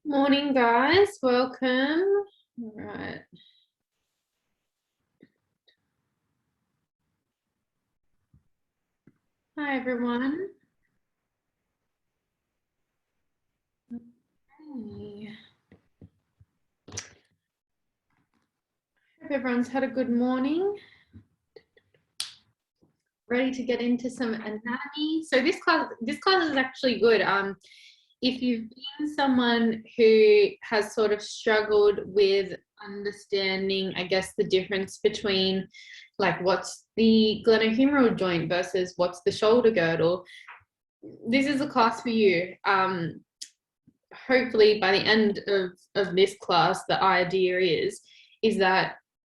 Morning, guys. Welcome. All right. Hi, everyone. Hey. Hope everyone's had a good morning. Ready to get into some anatomy. So this class is actually good. If you've been someone who has sort of struggled with understanding, I guess, the difference between like what's the glenohumeral joint versus what's the shoulder girdle, this is a class for you. Hopefully by the end of this class, the idea is that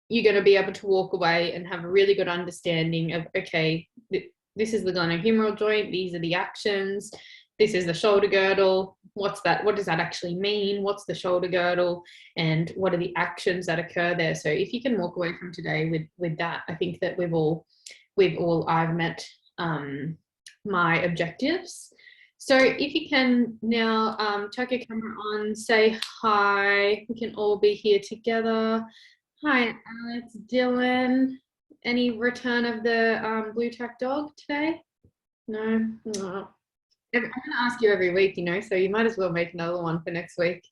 you're going to be able to walk away and have a really good understanding of, okay, this is the glenohumeral joint, these are the actions, this is the shoulder girdle, what's that, what does that actually mean, what's the shoulder girdle, and what are the actions that occur there. So if you can walk away from today with that, I think that I've met my objectives. So if you can now chuck your camera on, say hi. We can all be here together. Hi, Alex, Dylan. Any return of the blue tack dog today? No? No. I'm going to ask you every week, so you might as well make another one for next week.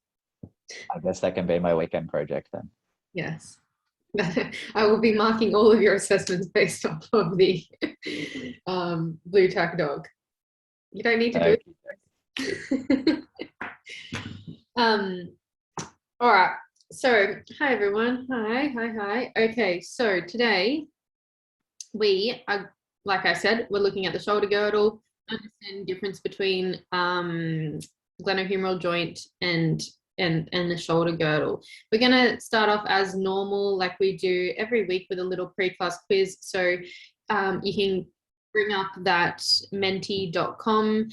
I guess that can be my weekend project then. Yes. I will be marking all of your assessments based off of the blue tack dog. You don't need to do it. All right. So, hi everyone. Hi. Okay, so today we are, like I said, we're looking at the shoulder girdle, understand the difference between glenohumeral joint and the shoulder girdle. We're going to start off as normal, like we do every week, with a little pre-class quiz. So you can bring up that menti.com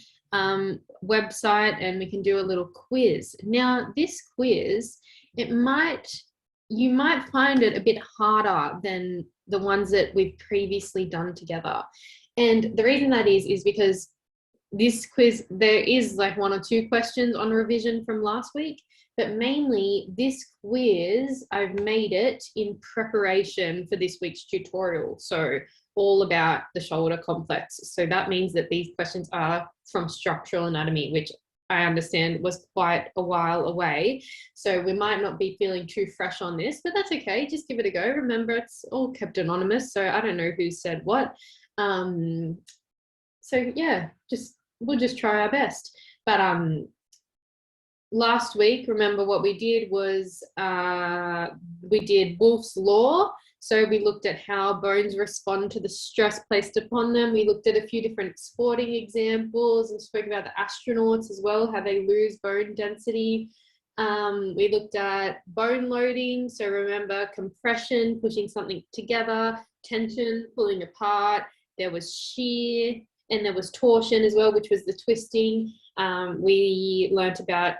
website and we can do a little quiz. Now, this quiz, you might find it a bit harder than the ones that we've previously done together. And the reason that is because this quiz, there is like 1 or 2 questions on revision from last week, but mainly this quiz, I've made it in preparation for this week's tutorial. So all about the shoulder complex. So that means that these questions are from structural anatomy, which I understand was quite a while away. So we might not be feeling too fresh on this, but that's okay. Just give it a go. Remember, it's all kept anonymous, so I don't know who said what. So yeah, we'll just try our best. But last week, remember what we did was we did Wolff's Law. So we looked at how bones respond to the stress placed upon them. We looked at a few different sporting examples and spoke about the astronauts as well, how they lose bone density. We looked at bone loading. So remember, compression, pushing something together, tension, pulling apart. There was shear, and there was torsion as well, which was the twisting. We learnt about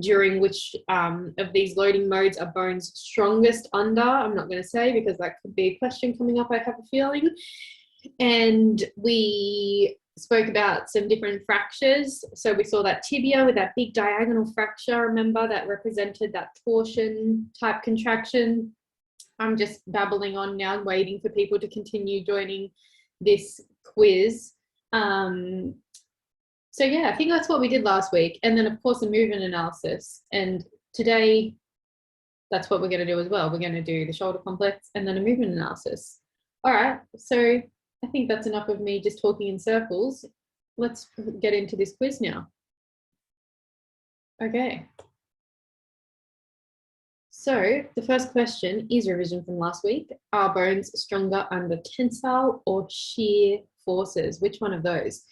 during which of these loading modes are bones strongest under. I'm not going to say because that could be a question coming up, I have a feeling. And we spoke about some different fractures. So we saw that tibia with that big diagonal fracture, remember, that represented that torsion type contraction. I'm just babbling on now, waiting for people to continue joining this quiz. So yeah, I think that's what we did last week. And then of course the movement analysis. And today, that's what we're going to do as well. We're going to do the shoulder complex and then a movement analysis. All right, so I think that's enough of me just talking in circles. Let's get into this quiz now. Okay. So the first question is revision from last week. Are bones stronger under tensile or shear forces? Which one of those?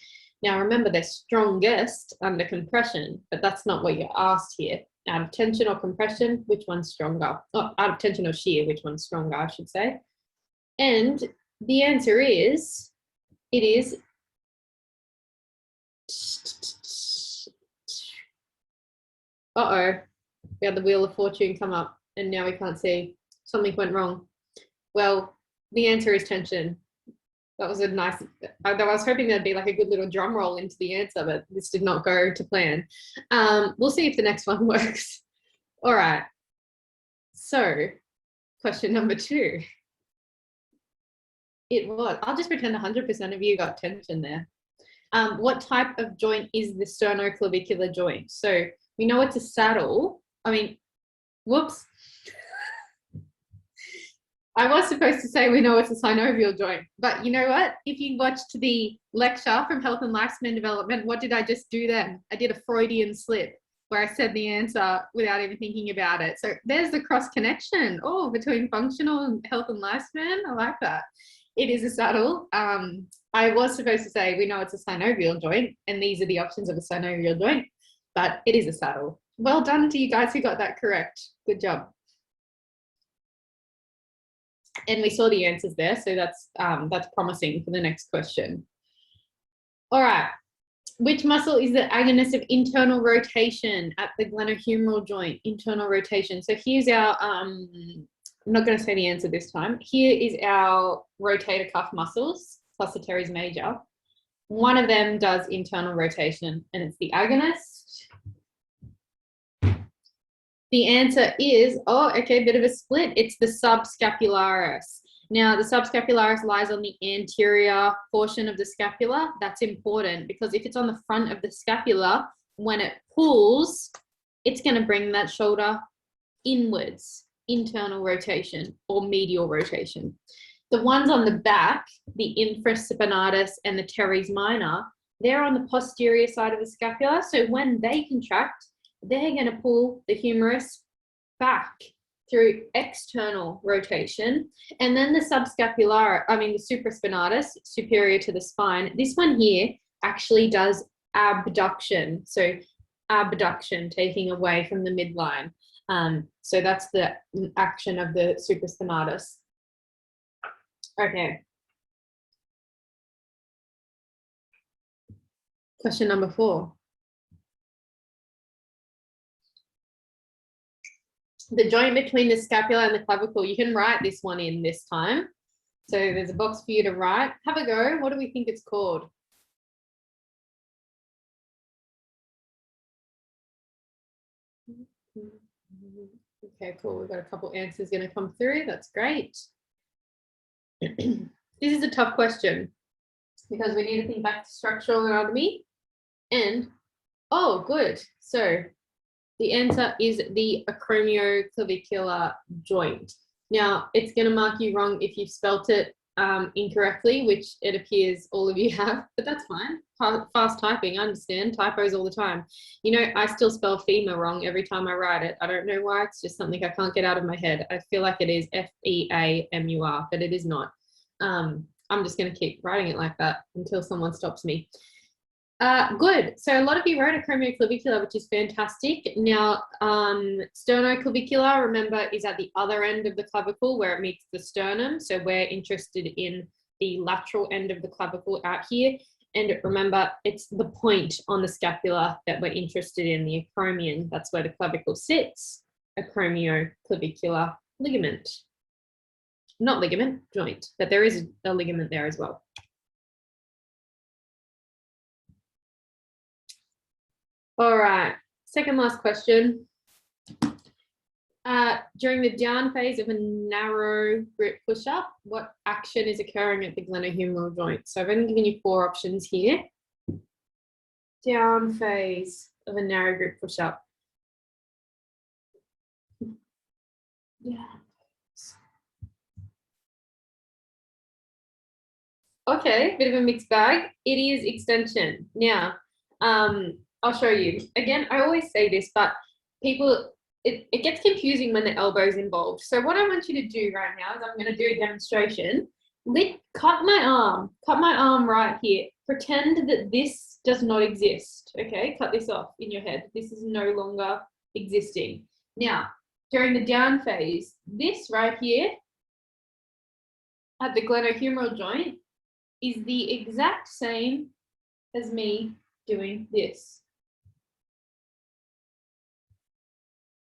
Now remember, they're strongest under compression, but that's not what you're asked here. Out of tension or compression, which one's stronger? Oh, out of tension or shear, which one's stronger, I should say. And the answer is, it is uh-oh, we had the Wheel of Fortune come up and now we can't see. Something went wrong. Well, the answer is tension. That was a nice, I was hoping there'd be like a good little drum roll into the answer, but this did not go to plan. We'll see if the next one works. All right. So question number 2. It was, I'll just pretend 100% of you got tension there. What type of joint is the sternoclavicular joint? So we know it's a saddle. I mean, whoops. I was supposed to say we know it's a synovial joint, but you know what? If you watched the lecture from Health and Lifespan Development, what did I just do then? I did a Freudian slip where I said the answer without even thinking about it. So there's the cross connection, between functional and health and lifespan. I like that. It is a saddle. I was supposed to say we know it's a synovial joint, and these are the options of a synovial joint, but it is a saddle. Well done to you guys who got that correct. Good job. And we saw the answers there, so that's promising for the next question. All right. Which muscle is the agonist of internal rotation at the glenohumeral joint? Internal rotation. So here's our, I'm not going to say the answer this time. Here is our rotator cuff muscles, plus the teres major. One of them does internal rotation, and it's the agonist. The answer is, bit of a split. It's the subscapularis. Now, the subscapularis lies on the anterior portion of the scapula. That's important because if it's on the front of the scapula, when it pulls, it's going to bring that shoulder inwards, internal rotation or medial rotation. The ones on the back, the infraspinatus and the teres minor, they're on the posterior side of the scapula. So when they contract, they're going to pull the humerus back through external rotation. And then the the supraspinatus, superior to the spine, this one here actually does abduction. So abduction, taking away from the midline. So that's the action of the supraspinatus. Okay. Question number 4. The joint between the scapula and the clavicle. You can write this one in this time. So there's a box for you to write. Have a go. What do we think it's called? Okay, cool. We've got a couple answers going to come through. That's great. This is a tough question because we need to think back to structural anatomy. And, good. So the answer is the acromioclavicular joint. Now, it's going to mark you wrong if you've spelt it incorrectly, which it appears all of you have, but that's fine. Fast typing, I understand. Typos all the time. You know, I still spell femur wrong every time I write it. I don't know why. It's just something I can't get out of my head. I feel like it is F-E-A-M-U-R, but it is not. I'm just going to keep writing it like that until someone stops me. Good. So a lot of you wrote acromioclavicular, which is fantastic. Now, sternoclavicular, remember, is at the other end of the clavicle where it meets the sternum. So we're interested in the lateral end of the clavicle out here. And remember, it's the point on the scapula that we're interested in, the acromion. That's where the clavicle sits. Acromioclavicular ligament. Not ligament, joint, but there is a ligament there as well. All right, second last question. During the down phase of a narrow grip push-up, what action is occurring at the glenohumeral joint? So I've only given you 4 options here. Down phase of a narrow grip push-up. Yeah. Okay, bit of a mixed bag. It is extension. Now, I'll show you. Again, I always say this, but people, it gets confusing when the elbow's involved. So what I want you to do right now is I'm going to do a demonstration. Cut my arm right here. Pretend that this does not exist. Okay, cut this off in your head. This is no longer existing. Now, during the down phase, this right here at the glenohumeral joint is the exact same as me doing this.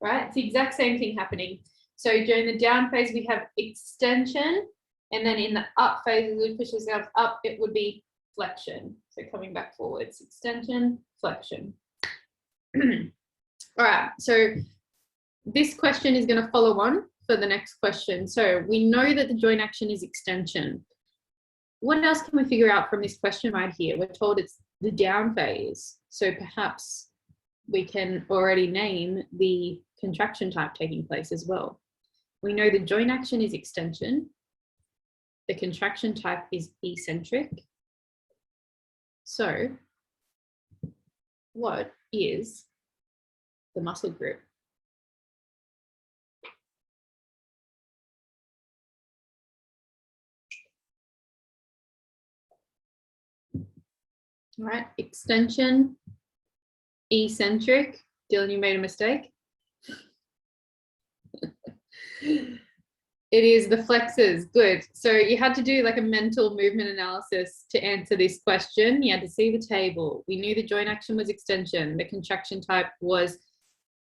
Right? It's the exact same thing happening. So during the down phase, we have extension, And then in the up phase, as we push ourselves up, it would be flexion. So coming back forwards, extension, flexion. All right, so this question is going to follow on for the next question. So we know that the joint action is extension. What else can we figure out from this question right here? We're told it's the down phase. So perhaps we can already name the contraction type taking place as well. We know the joint action is extension. The contraction type is eccentric. So what is the muscle group? All right, extension, eccentric. Dylan, you made a mistake. It is the flexors. Good. So you had to do like a mental movement analysis to answer this question. You had to see the table. We knew the joint action was extension. The contraction type was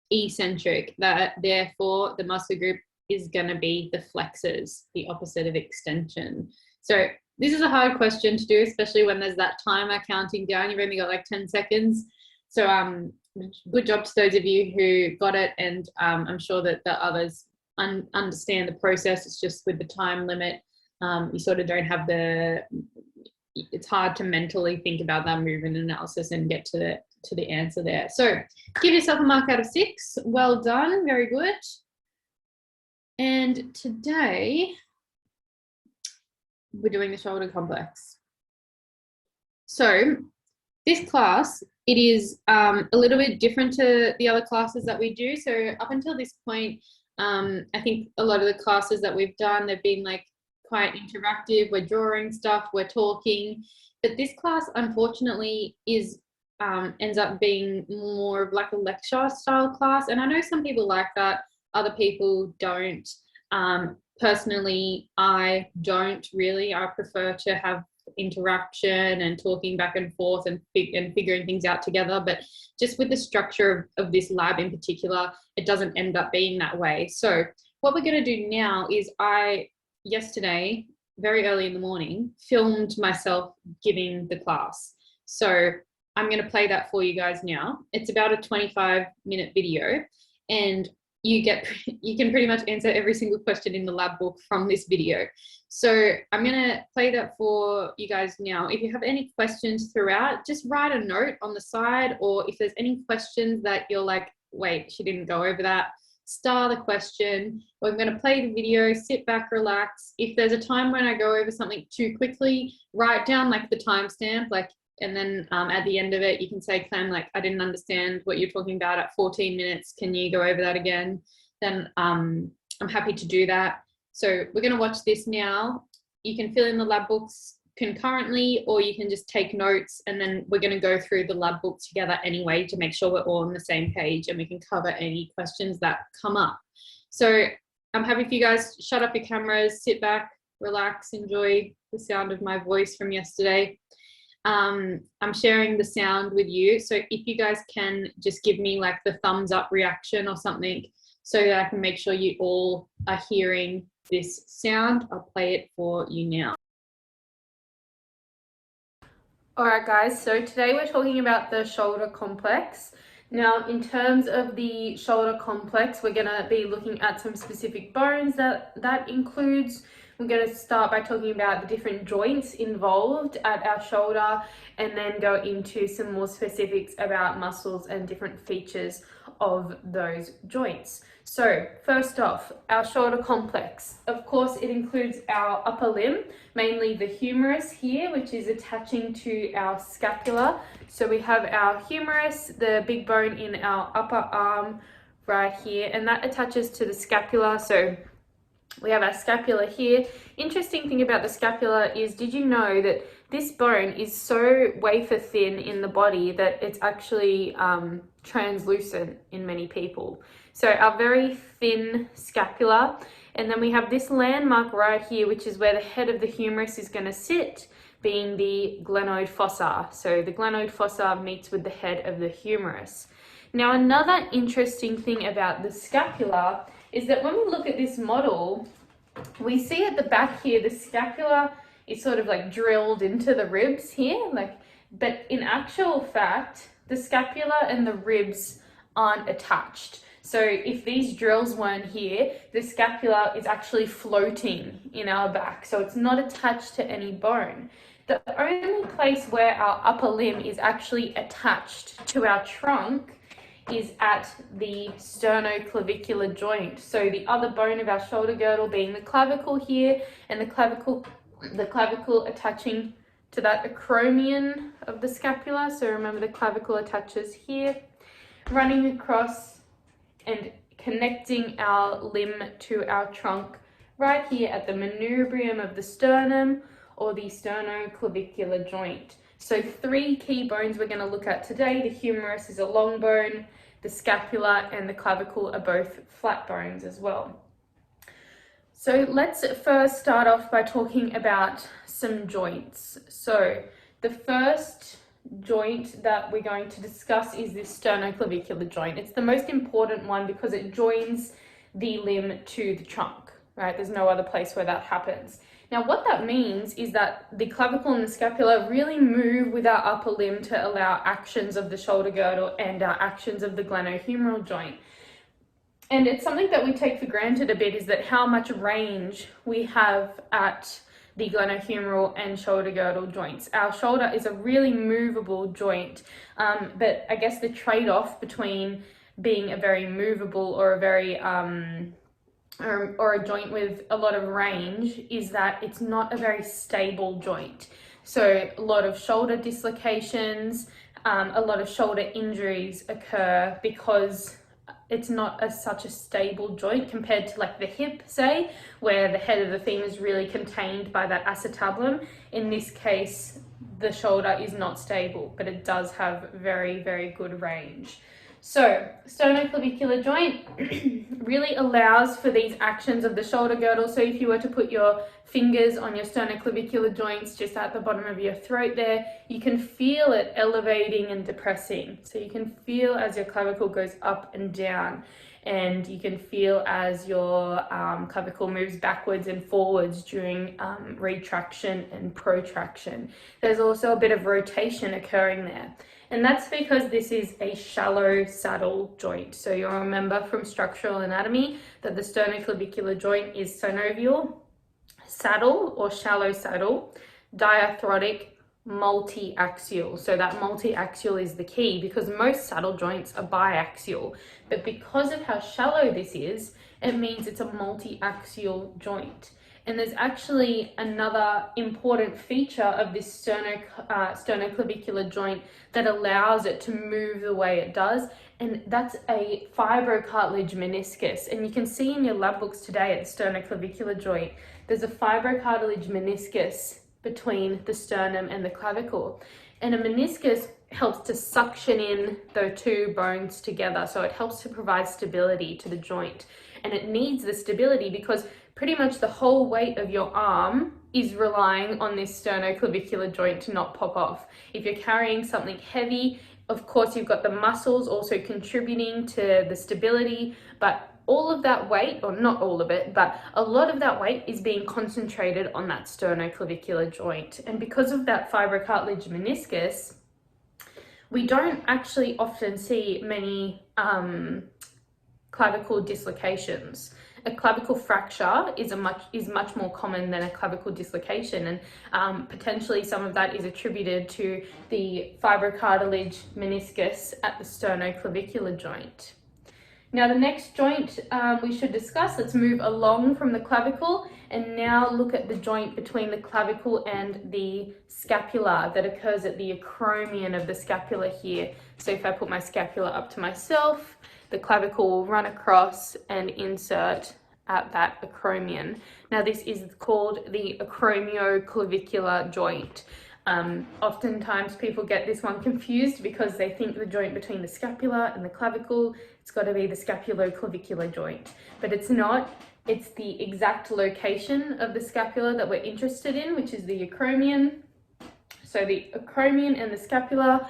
eccentric. That therefore the muscle group is going to be the flexors, the opposite of extension. So this is a hard question to do, especially when there's that timer counting down. You've only got like 10 seconds. So good job to those of you who got it. And I'm sure that the others understand the process. It's just with the time limit, you sort of don't have it's hard to mentally think about that movement analysis and get to the answer there. So give yourself a mark out of 6. Well done. Very good. And today we're doing the shoulder complex. So this class, it is a little bit different to the other classes that we do. So up until this point, I think a lot of the classes that we've done, they've been like quite interactive. We're drawing stuff, we're talking, but this class unfortunately is ends up being more of like a lecture style class. And I know some people like that, other people don't. Personally, I don't really. I prefer to have interaction and talking back and forth and figuring things out together. But just with the structure of this lab in particular, it doesn't end up being that way. So what we're going to do now is yesterday, very early in the morning, filmed myself giving the class. So I'm going to play that for you guys now. It's about a 25-minute video, and you can pretty much answer every single question in the lab book from this video. So I'm going to play that for you guys now. If you have any questions throughout, just write a note on the side, or if there's any questions that you're like, wait, she didn't go over that, star the question. I'm going to play the video, sit back, relax. If there's a time when I go over something too quickly, write down like the timestamp, and then at the end of it, you can say, Clem, like, I didn't understand what you're talking about at 14 minutes. Can you go over that again? Then I'm happy to do that. So we're going to watch this now. You can fill in the lab books concurrently, or you can just take notes, and then we're going to go through the lab books together anyway to make sure we're all on the same page and we can cover any questions that come up. So I'm happy for you guys. Shut up your cameras, sit back, relax, enjoy the sound of my voice from yesterday. I'm sharing the sound with you, so if you guys can just give me like the thumbs up reaction or something so that I can make sure you all are hearing this sound. I'll play it for you now. All right guys, so today we're talking about the shoulder complex. Now in terms of the shoulder complex, we're going to be looking at some specific bones that includes. We're going to start by talking about the different joints involved at our shoulder, and then go into some more specifics about muscles and different features of those joints. So first off, our shoulder complex. Of course, it includes our upper limb, mainly the humerus here, which is attaching to our scapula. So we have our humerus, the big bone in our upper arm right here, and that attaches to the scapula. So we have our scapula here. Interesting thing about the scapula is, did you know that this bone is so wafer thin in the body that it's actually translucent in many people? So our very thin scapula, and then we have this landmark right here, which is where the head of the humerus is going to sit, being the glenoid fossa. So the glenoid fossa meets with the head of the humerus. Now another interesting thing about the scapula is that when we look at this model, we see at the back here, the scapula is sort of like drilled into the ribs here, but in actual fact, the scapula and the ribs aren't attached. So if these drills weren't here, the scapula is actually floating in our back. So it's not attached to any bone. The only place where our upper limb is actually attached to our trunk is at the sternoclavicular joint. So the other bone of our shoulder girdle being the clavicle here, and the clavicle attaching to that acromion of the scapula. So remember, the clavicle attaches here, running across and connecting our limb to our trunk right here at the manubrium of the sternum, or the sternoclavicular joint. So 3 key bones we're going to look at today. The humerus is a long bone, the scapula and the clavicle are both flat bones as well. So let's first start off by talking about some joints. So the first joint that we're going to discuss is this sternoclavicular joint. It's the most important one because it joins the limb to the trunk, right? There's no other place where that happens. Now, what that means is that the clavicle and the scapula really move with our upper limb to allow actions of the shoulder girdle and our actions of the glenohumeral joint. And it's something that we take for granted a bit, is that how much range we have at the glenohumeral and shoulder girdle joints. Our shoulder is a really movable joint, but I guess the trade-off between being a very movable or a very or a joint with a lot of range is that it's not a very stable joint. So a lot of shoulder dislocations, a lot of shoulder injuries occur because it's not such a stable joint compared to like the hip, say, where the head of the femur is really contained by that acetabulum. In this case, the shoulder is not stable, but it does have very, very good range. So sternoclavicular joint really allows for these actions of the shoulder girdle. So if you were to put your fingers on your sternoclavicular joints just at the bottom of your throat there, you can feel it elevating and depressing. So you can feel as your clavicle goes up and down, and you can feel as your clavicle moves backwards and forwards during retraction and protraction. There's also a bit of rotation occurring there. And that's because this is a shallow saddle joint. So you'll remember from structural anatomy that the sternoclavicular joint is synovial, saddle or shallow saddle, diarthrotic, multi-axial. So that multi-axial is the key, because most saddle joints are biaxial. But because of how shallow this is, it means it's a multi-axial joint. And there's actually another important feature of this sternoclavicular joint that allows it to move the way it does, and that's a fibrocartilage meniscus. And you can see in your lab books today at the sternoclavicular joint, there's a fibrocartilage meniscus between the sternum and the clavicle. And a meniscus helps to suction in the 2 bones together, so it helps to provide stability to the joint. And it needs the stability because pretty much the whole weight of your arm is relying on this sternoclavicular joint to not pop off. If you're carrying something heavy, of course you've got the muscles also contributing to the stability, but all of that weight, or not all of it, but a lot of that weight is being concentrated on that sternoclavicular joint. And because of that fibrocartilage meniscus, we don't actually often see many clavicle dislocations. A clavicle fracture is much more common than a clavicle dislocation, and potentially some of that is attributed to the fibrocartilage meniscus at the sternoclavicular joint. Now the next joint we should discuss, let's move along from the clavicle and now look at the joint between the clavicle and the scapula that occurs at the acromion of the scapula here. So if I put my scapula up to myself, the clavicle will run across and insert at that acromion. Now this is called the acromioclavicular joint. Oftentimes people get this one confused because they think the joint between the scapula and the clavicle, it's got to be the scapuloclavicular joint, but it's not. It's the exact location of the scapula that we're interested in, which is the acromion. So the acromion and the scapula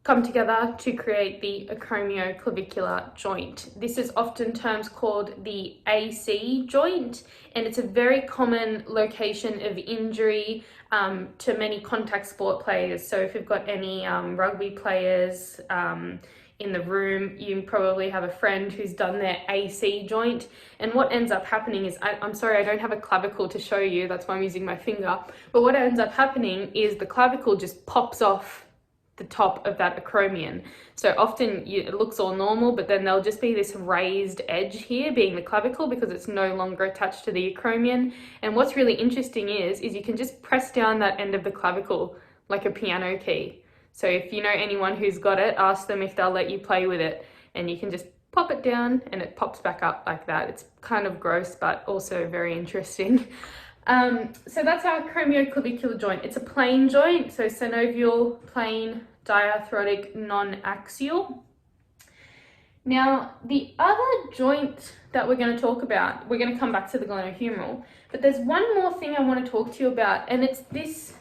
come together to create the acromioclavicular joint. This is oftentimes called the AC joint, and it's a very common location of injury to many contact sport players. So if you've got any rugby players in the room, you probably have a friend who's done their AC joint, and what ends up happening is, I'm sorry, I don't have a clavicle to show you, that's why I'm using my finger, but what ends up happening is the clavicle just pops off the top of that acromion. So often it looks all normal, but then there'll just be this raised edge here being the clavicle because it's no longer attached to the acromion. And what's really interesting is you can just press down that end of the clavicle like a piano key. So if you know anyone who's got it, ask them if they'll let you play with it, and you can just pop it down and it pops back up like that. It's kind of gross, but also very interesting. So that's our acromioclavicular joint. It's a plane joint, so synovial, plane, diarthrotic, non-axial. Now, the other joint that we're going to talk about, we're going to come back to the glenohumeral, but there's one more thing I want to talk to you about, and it's this,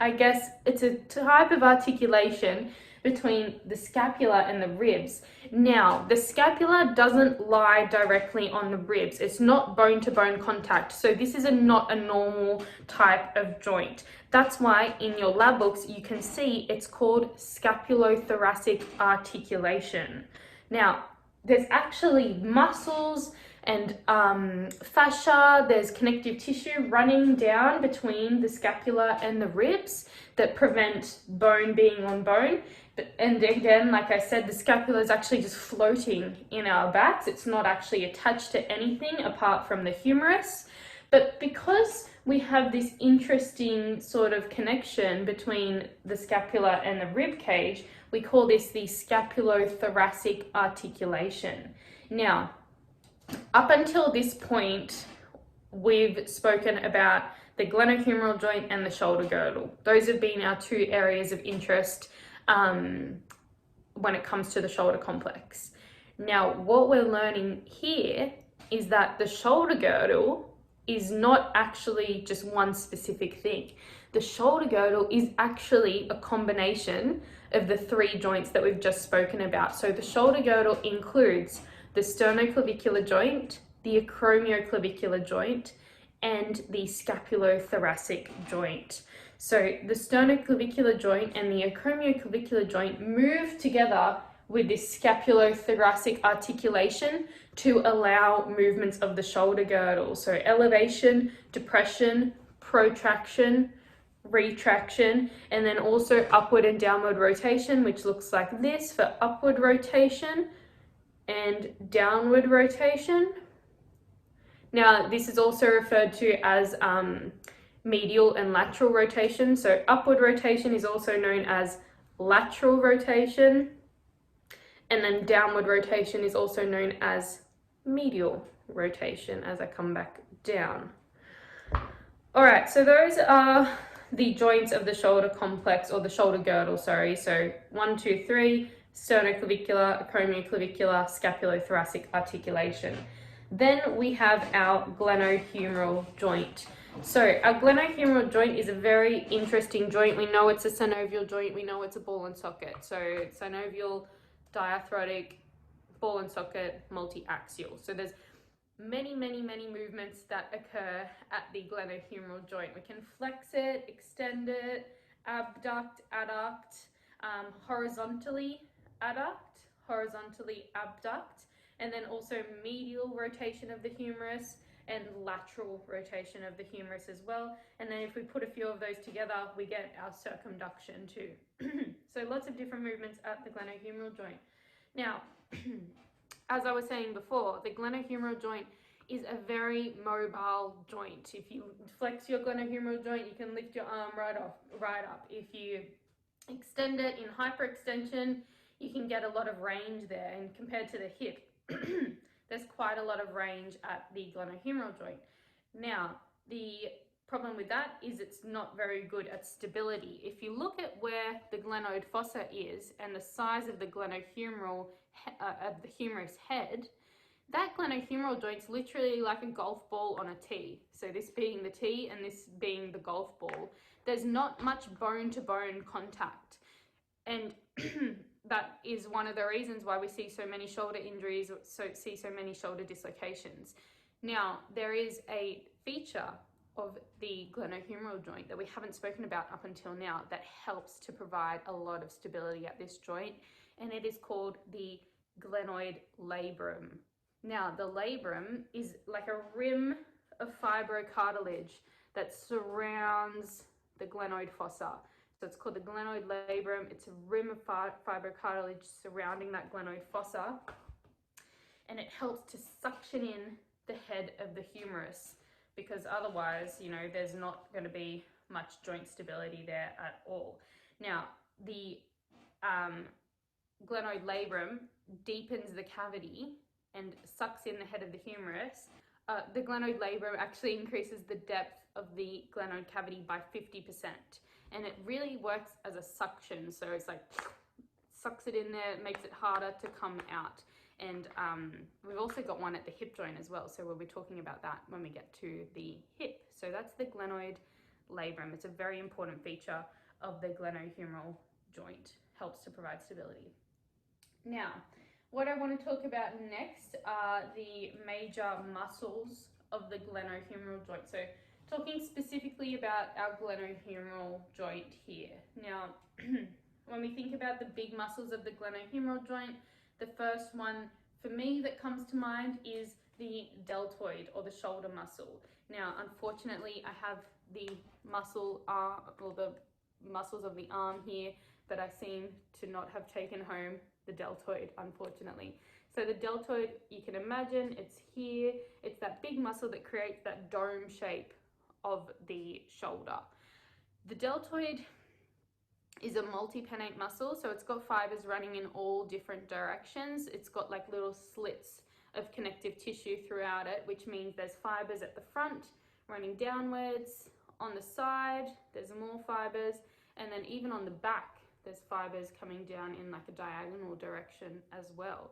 I guess, it's a type of articulation between the scapula and the ribs. Now, the scapula doesn't lie directly on the ribs. It's not bone-to-bone contact. So this is not a normal type of joint. That's why in your lab books, you can see it's called scapulothoracic articulation. Now, there's actually muscles and fascia, there's connective tissue running down between the scapula and the ribs that prevent bone being on bone. And again, like I said, the scapula is actually just floating in our backs. It's not actually attached to anything apart from the humerus. But because we have this interesting sort of connection between the scapula and the rib cage, we call this the scapulothoracic articulation. Now, up until this point, we've spoken about the glenohumeral joint and the shoulder girdle. Those have been our two areas of interest when it comes to the shoulder complex. Now, what we're learning here is that the shoulder girdle is not actually just one specific thing. The shoulder girdle is actually a combination of the three joints that we've just spoken about. So the shoulder girdle includes the sternoclavicular joint, the acromioclavicular joint, and the scapulothoracic joint. So the sternoclavicular joint and the acromioclavicular joint move together with this scapulothoracic articulation to allow movements of the shoulder girdle. So elevation, depression, protraction, retraction, and then also upward and downward rotation, which looks like this for upward rotation and downward rotation. Now, this is also referred to as medial and lateral rotation. So upward rotation is also known as lateral rotation, and then downward rotation is also known as medial rotation as I come back down. All right, so those are the joints of the shoulder complex, or the shoulder girdle, sorry. So 1, 2, 3, sternoclavicular, acromioclavicular, scapulothoracic articulation. Then we have our glenohumeral joint. So our glenohumeral joint is a very interesting joint. We know it's a synovial joint. We know it's a ball and socket. So synovial, diarthrotic, ball and socket, multi-axial. So there's many movements that occur at the glenohumeral joint. We can flex it, extend it, abduct, adduct, horizontally adduct, horizontally abduct, and then also medial rotation of the humerus and lateral rotation of the humerus as well. And then if we put a few of those together, we get our circumduction too. So lots of different movements at the glenohumeral joint. Now, as I was saying before, the glenohumeral joint is a very mobile joint. If you flex your glenohumeral joint, you can lift your arm right up. If you extend it in hyperextension, you can get a lot of range there, and compared to the hip, there's quite a lot of range at the glenohumeral joint. Now, the problem with that is it's not very good at stability. If you look at where the glenoid fossa is and the size of the glenohumeral, the humerus head, that glenohumeral joint's literally like a golf ball on a tee. So this being the tee and this being the golf ball. There's not much bone-to-bone contact. And that is one of the reasons why we see so many shoulder injuries, see so many shoulder dislocations. Now, there is a feature of the glenohumeral joint that we haven't spoken about up until now that helps to provide a lot of stability at this joint, and it is called the glenoid labrum. Now, the labrum is like a rim of fibrocartilage that surrounds the glenoid fossa. So it's called the glenoid labrum. It's a rim of fibrocartilage surrounding that glenoid fossa, and it helps to suction in the head of the humerus, because otherwise, you know, there's not going to be much joint stability there at all. Now, the glenoid labrum deepens the cavity and sucks in the head of the humerus. The glenoid labrum actually increases the depth of the glenoid cavity by 50%, and it really works as a suction. So it's like sucks it in there, makes it harder to come out. And we've also got one at the hip joint as well, so we'll be talking about that when we get to the hip. So that's the glenoid labrum. It's a very important feature of the glenohumeral joint, helps to provide stability. Now, what I want to talk about next are the major muscles of the glenohumeral joint. So talking specifically about our glenohumeral joint here. Now, when we think about the big muscles of the glenohumeral joint, the first one for me that comes to mind is the deltoid, or the shoulder muscle. Now, unfortunately, I have the muscle arm, or the muscles of the arm here, that I seem to not have taken home the deltoid, unfortunately. So the deltoid, you can imagine, it's here. It's that big muscle that creates that dome shape of the shoulder. The deltoid is a multipennate muscle, so it's got fibers running in all different directions. It's got like little slits of connective tissue throughout it, which means there's fibers at the front running downwards. On the side, there's more fibers, and then even on the back, there's fibers coming down in like a diagonal direction as well.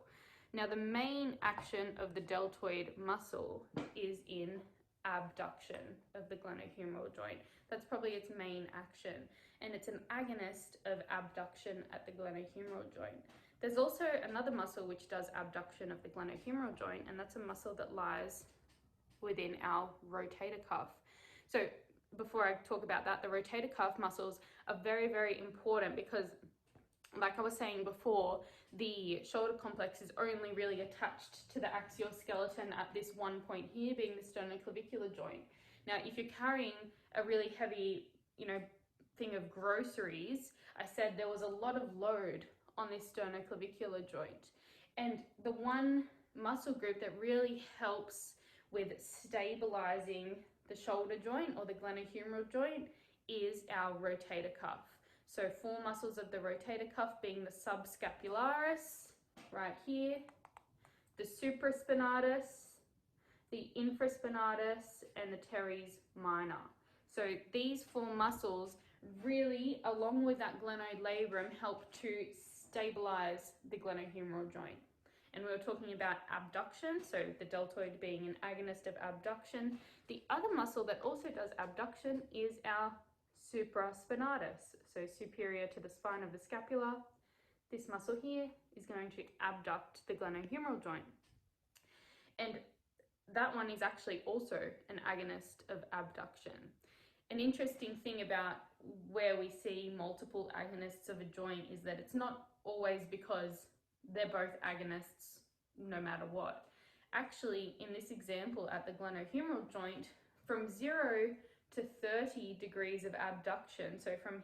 Now, the main action of the deltoid muscle is in abduction of the glenohumeral joint. That's probably its main action, and it's an agonist of abduction at the glenohumeral joint. There's also another muscle which does abduction of the glenohumeral joint, and that's a muscle that lies within our rotator cuff. So before I talk about that, the rotator cuff muscles are very, very important because, like I was saying before, the shoulder complex is only really attached to the axial skeleton at this one point here, being the sternoclavicular joint. Now, if you're carrying a really heavy, thing of groceries, I said there was a lot of load on this sternoclavicular joint. And the one muscle group that really helps with stabilizing the shoulder joint, or the glenohumeral joint, is our rotator cuff. So 4 muscles of the rotator cuff being the subscapularis, right here, the supraspinatus, the infraspinatus, and the teres minor. So these 4 muscles really, along with that glenoid labrum, help to stabilize the glenohumeral joint. And we were talking about abduction, so the deltoid being an agonist of abduction. The other muscle that also does abduction is our supraspinatus, so superior to the spine of the scapula. This muscle here is going to abduct the glenohumeral joint. And that one is actually also an agonist of abduction. An interesting thing about where we see multiple agonists of a joint is that it's not always because they're both agonists no matter what. Actually, in this example at the glenohumeral joint, from 0 to 30 degrees of abduction, so from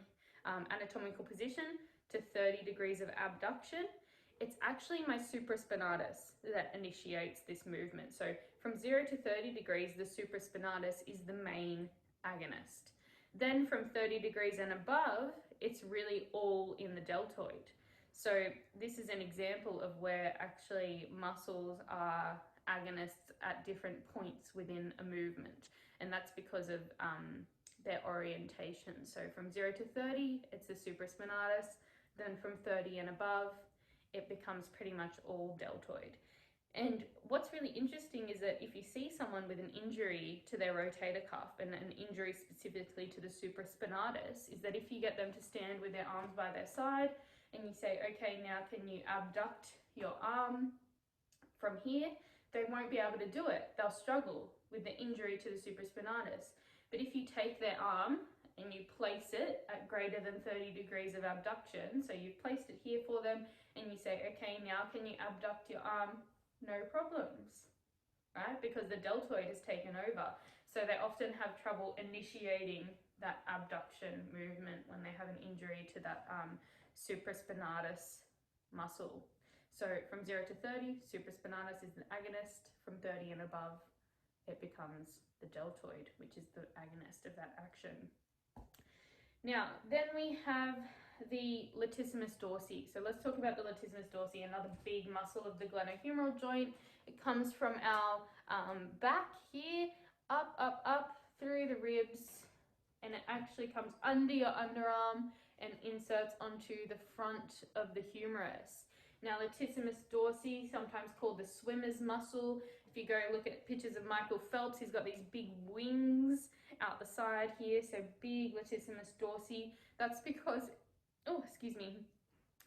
anatomical position to 30 degrees of abduction, it's actually my supraspinatus that initiates this movement. So from 0 to 30 degrees, the supraspinatus is the main agonist. Then from 30 degrees and above, it's really all in the deltoid. So this is an example of where actually muscles are agonists at different points within a movement, and that's because of their orientation. So from 0 to 30, it's the supraspinatus. Then from 30 and above, it becomes pretty much all deltoid. And what's really interesting is that if you see someone with an injury to their rotator cuff, and an injury specifically to the supraspinatus, is that if you get them to stand with their arms by their side and you say, okay, now can you abduct your arm from here? They won't be able to do it. They'll struggle with the injury to the supraspinatus. But if you take their arm and you place it at greater than 30 degrees of abduction, so you've placed it here for them, and you say, okay, now can you abduct your arm? No problems, right? Because the deltoid has taken over. So they often have trouble initiating that abduction movement when they have an injury to that supraspinatus muscle. So from 0 to 30, supraspinatus is the agonist. From 30 and above, it becomes the deltoid, which is the agonist of that action. Now, then we have the latissimus dorsi. So let's talk about the latissimus dorsi, another big muscle of the glenohumeral joint. It comes from our back here, up through the ribs, and it actually comes under your underarm and inserts onto the front of the humerus. Now, latissimus dorsi, sometimes called the swimmer's muscle. If you go look at pictures of Michael Phelps, he's got these big wings out the side here, so big latissimus dorsi. That's because,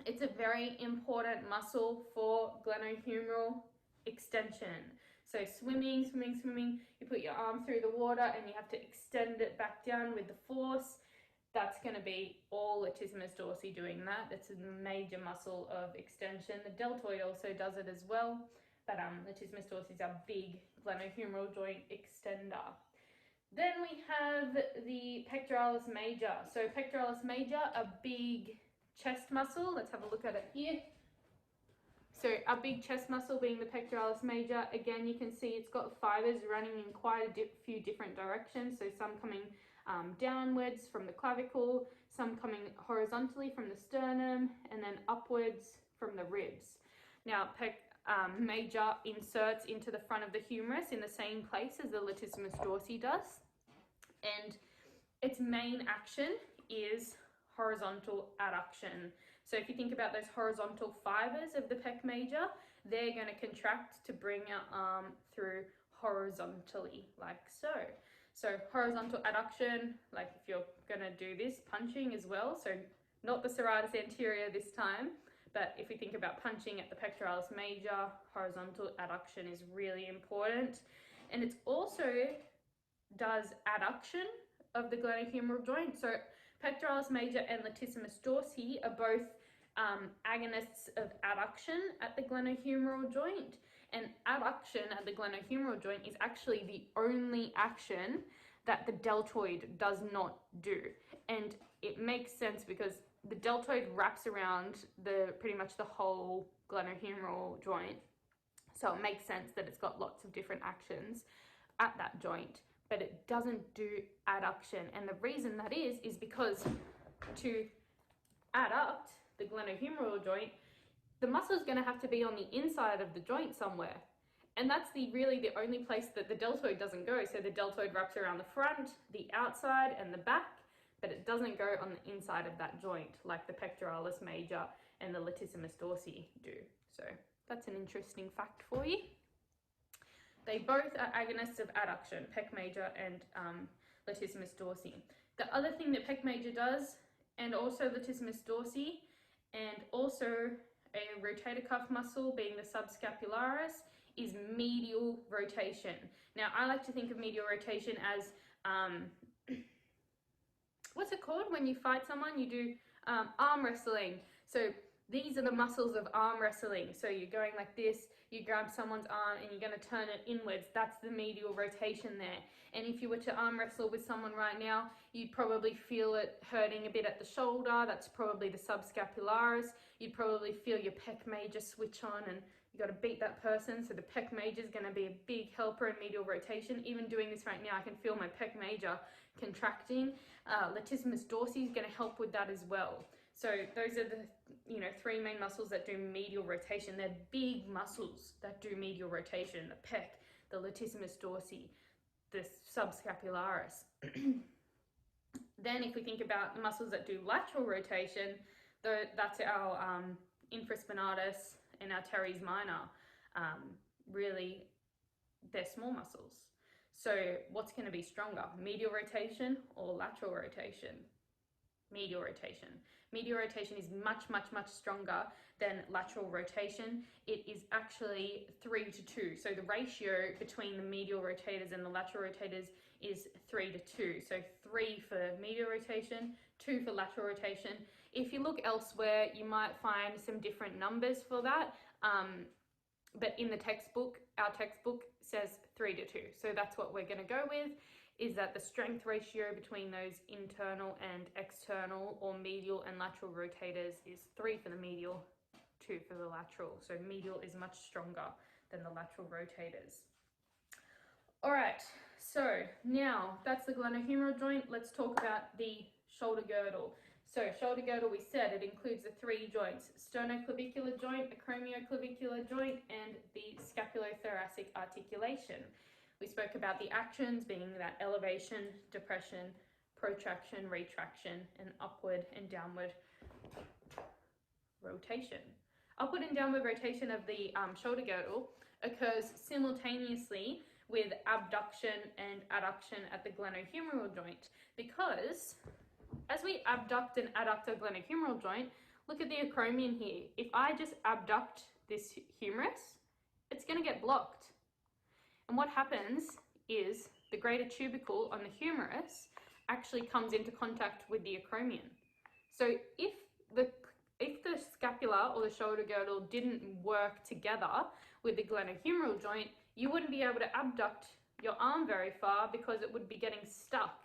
it's a very important muscle for glenohumeral extension. So swimming, you put your arm through the water and you have to extend it back down with the force. That's going to be all latissimus dorsi doing that. It's a major muscle of extension. The deltoid also does it as well, but latissimus dorsi is our big glenohumeral joint extender. Then we have the pectoralis major. So pectoralis major, a big chest muscle. Let's have a look at it here. So our big chest muscle being the pectoralis major, again, you can see it's got fibers running in quite a few different directions. So some coming downwards from the clavicle, some coming horizontally from the sternum, and then upwards from the ribs. Now, major inserts into the front of the humerus in the same place as the latissimus dorsi does. And its main action is horizontal adduction. So if you think about those horizontal fibers of the pec major, they're going to contract to bring your arm through horizontally, like so. So horizontal adduction, like if you're going to do this, punching as well, so not the serratus anterior this time, but if we think about punching at the pectoralis major, horizontal adduction is really important. And it also does adduction of the glenohumeral joint. So pectoralis major and latissimus dorsi are both agonists of adduction at the glenohumeral joint. And adduction at the glenohumeral joint is actually the only action that the deltoid does not do. And it makes sense because the deltoid wraps around pretty much the whole glenohumeral joint. So it makes sense that it's got lots of different actions at that joint, but it doesn't do adduction. And the reason that is because to adduct the glenohumeral joint, the muscle is going to have to be on the inside of the joint somewhere. And that's really the only place that the deltoid doesn't go. So the deltoid wraps around the front, the outside, and the back, but it doesn't go on the inside of that joint like the pectoralis major and the latissimus dorsi do. So that's an interesting fact for you. They both are agonists of adduction, pec major and latissimus dorsi. The other thing that pec major does, and also latissimus dorsi, and also a rotator cuff muscle being the subscapularis, is medial rotation. Now, I like to think of medial rotation as, what's it called when you fight someone? You do arm wrestling. So these are the muscles of arm wrestling. So you're going like this, you grab someone's arm and you're going to turn it inwards. That's the medial rotation there. And if you were to arm wrestle with someone right now, you'd probably feel it hurting a bit at the shoulder. That's probably the subscapularis. You'd probably feel your pec major switch on and you got to beat that person. So the pec major is going to be a big helper in medial rotation. Even doing this right now, I can feel my pec major contracting. Latissimus dorsi is going to help with that as well. So those are the three main muscles that do medial rotation. They're big muscles that do medial rotation: the pec, the latissimus dorsi, the subscapularis. Then if we think about the muscles that do lateral rotation, that's our infraspinatus and our teres minor. Really, they're small muscles. So what's going to be stronger, medial rotation or lateral rotation? Medial rotation. medial rotation is much, much, much stronger than lateral rotation. It is actually 3-2. So the ratio between the medial rotators and the lateral rotators is 3-2. So 3 for medial rotation, 2 for lateral rotation. If you look elsewhere, you might find some different numbers for that. But in the textbook, our textbook says 3-2. So that's what we're going to go with, is that the strength ratio between those internal and external or medial and lateral rotators is 3 for the medial, 2 for the lateral. So medial is much stronger than the lateral rotators. All right, so now that's the glenohumeral joint. Let's talk about the shoulder girdle. So shoulder girdle, we said it includes the 3 joints: sternoclavicular joint, acromioclavicular joint, and the scapulothoracic articulation. We spoke about the actions being that elevation, depression, protraction, retraction, and upward and downward rotation. Upward and downward rotation of the shoulder girdle occurs simultaneously with abduction and adduction at the glenohumeral joint, because as we abduct and adduct the glenohumeral joint, look at the acromion here. If I just abduct this humerus, it's going to get blocked. And what happens is the greater tubercle on the humerus actually comes into contact with the acromion. So if the scapula or the shoulder girdle didn't work together with the glenohumeral joint, you wouldn't be able to abduct your arm very far because it would be getting stuck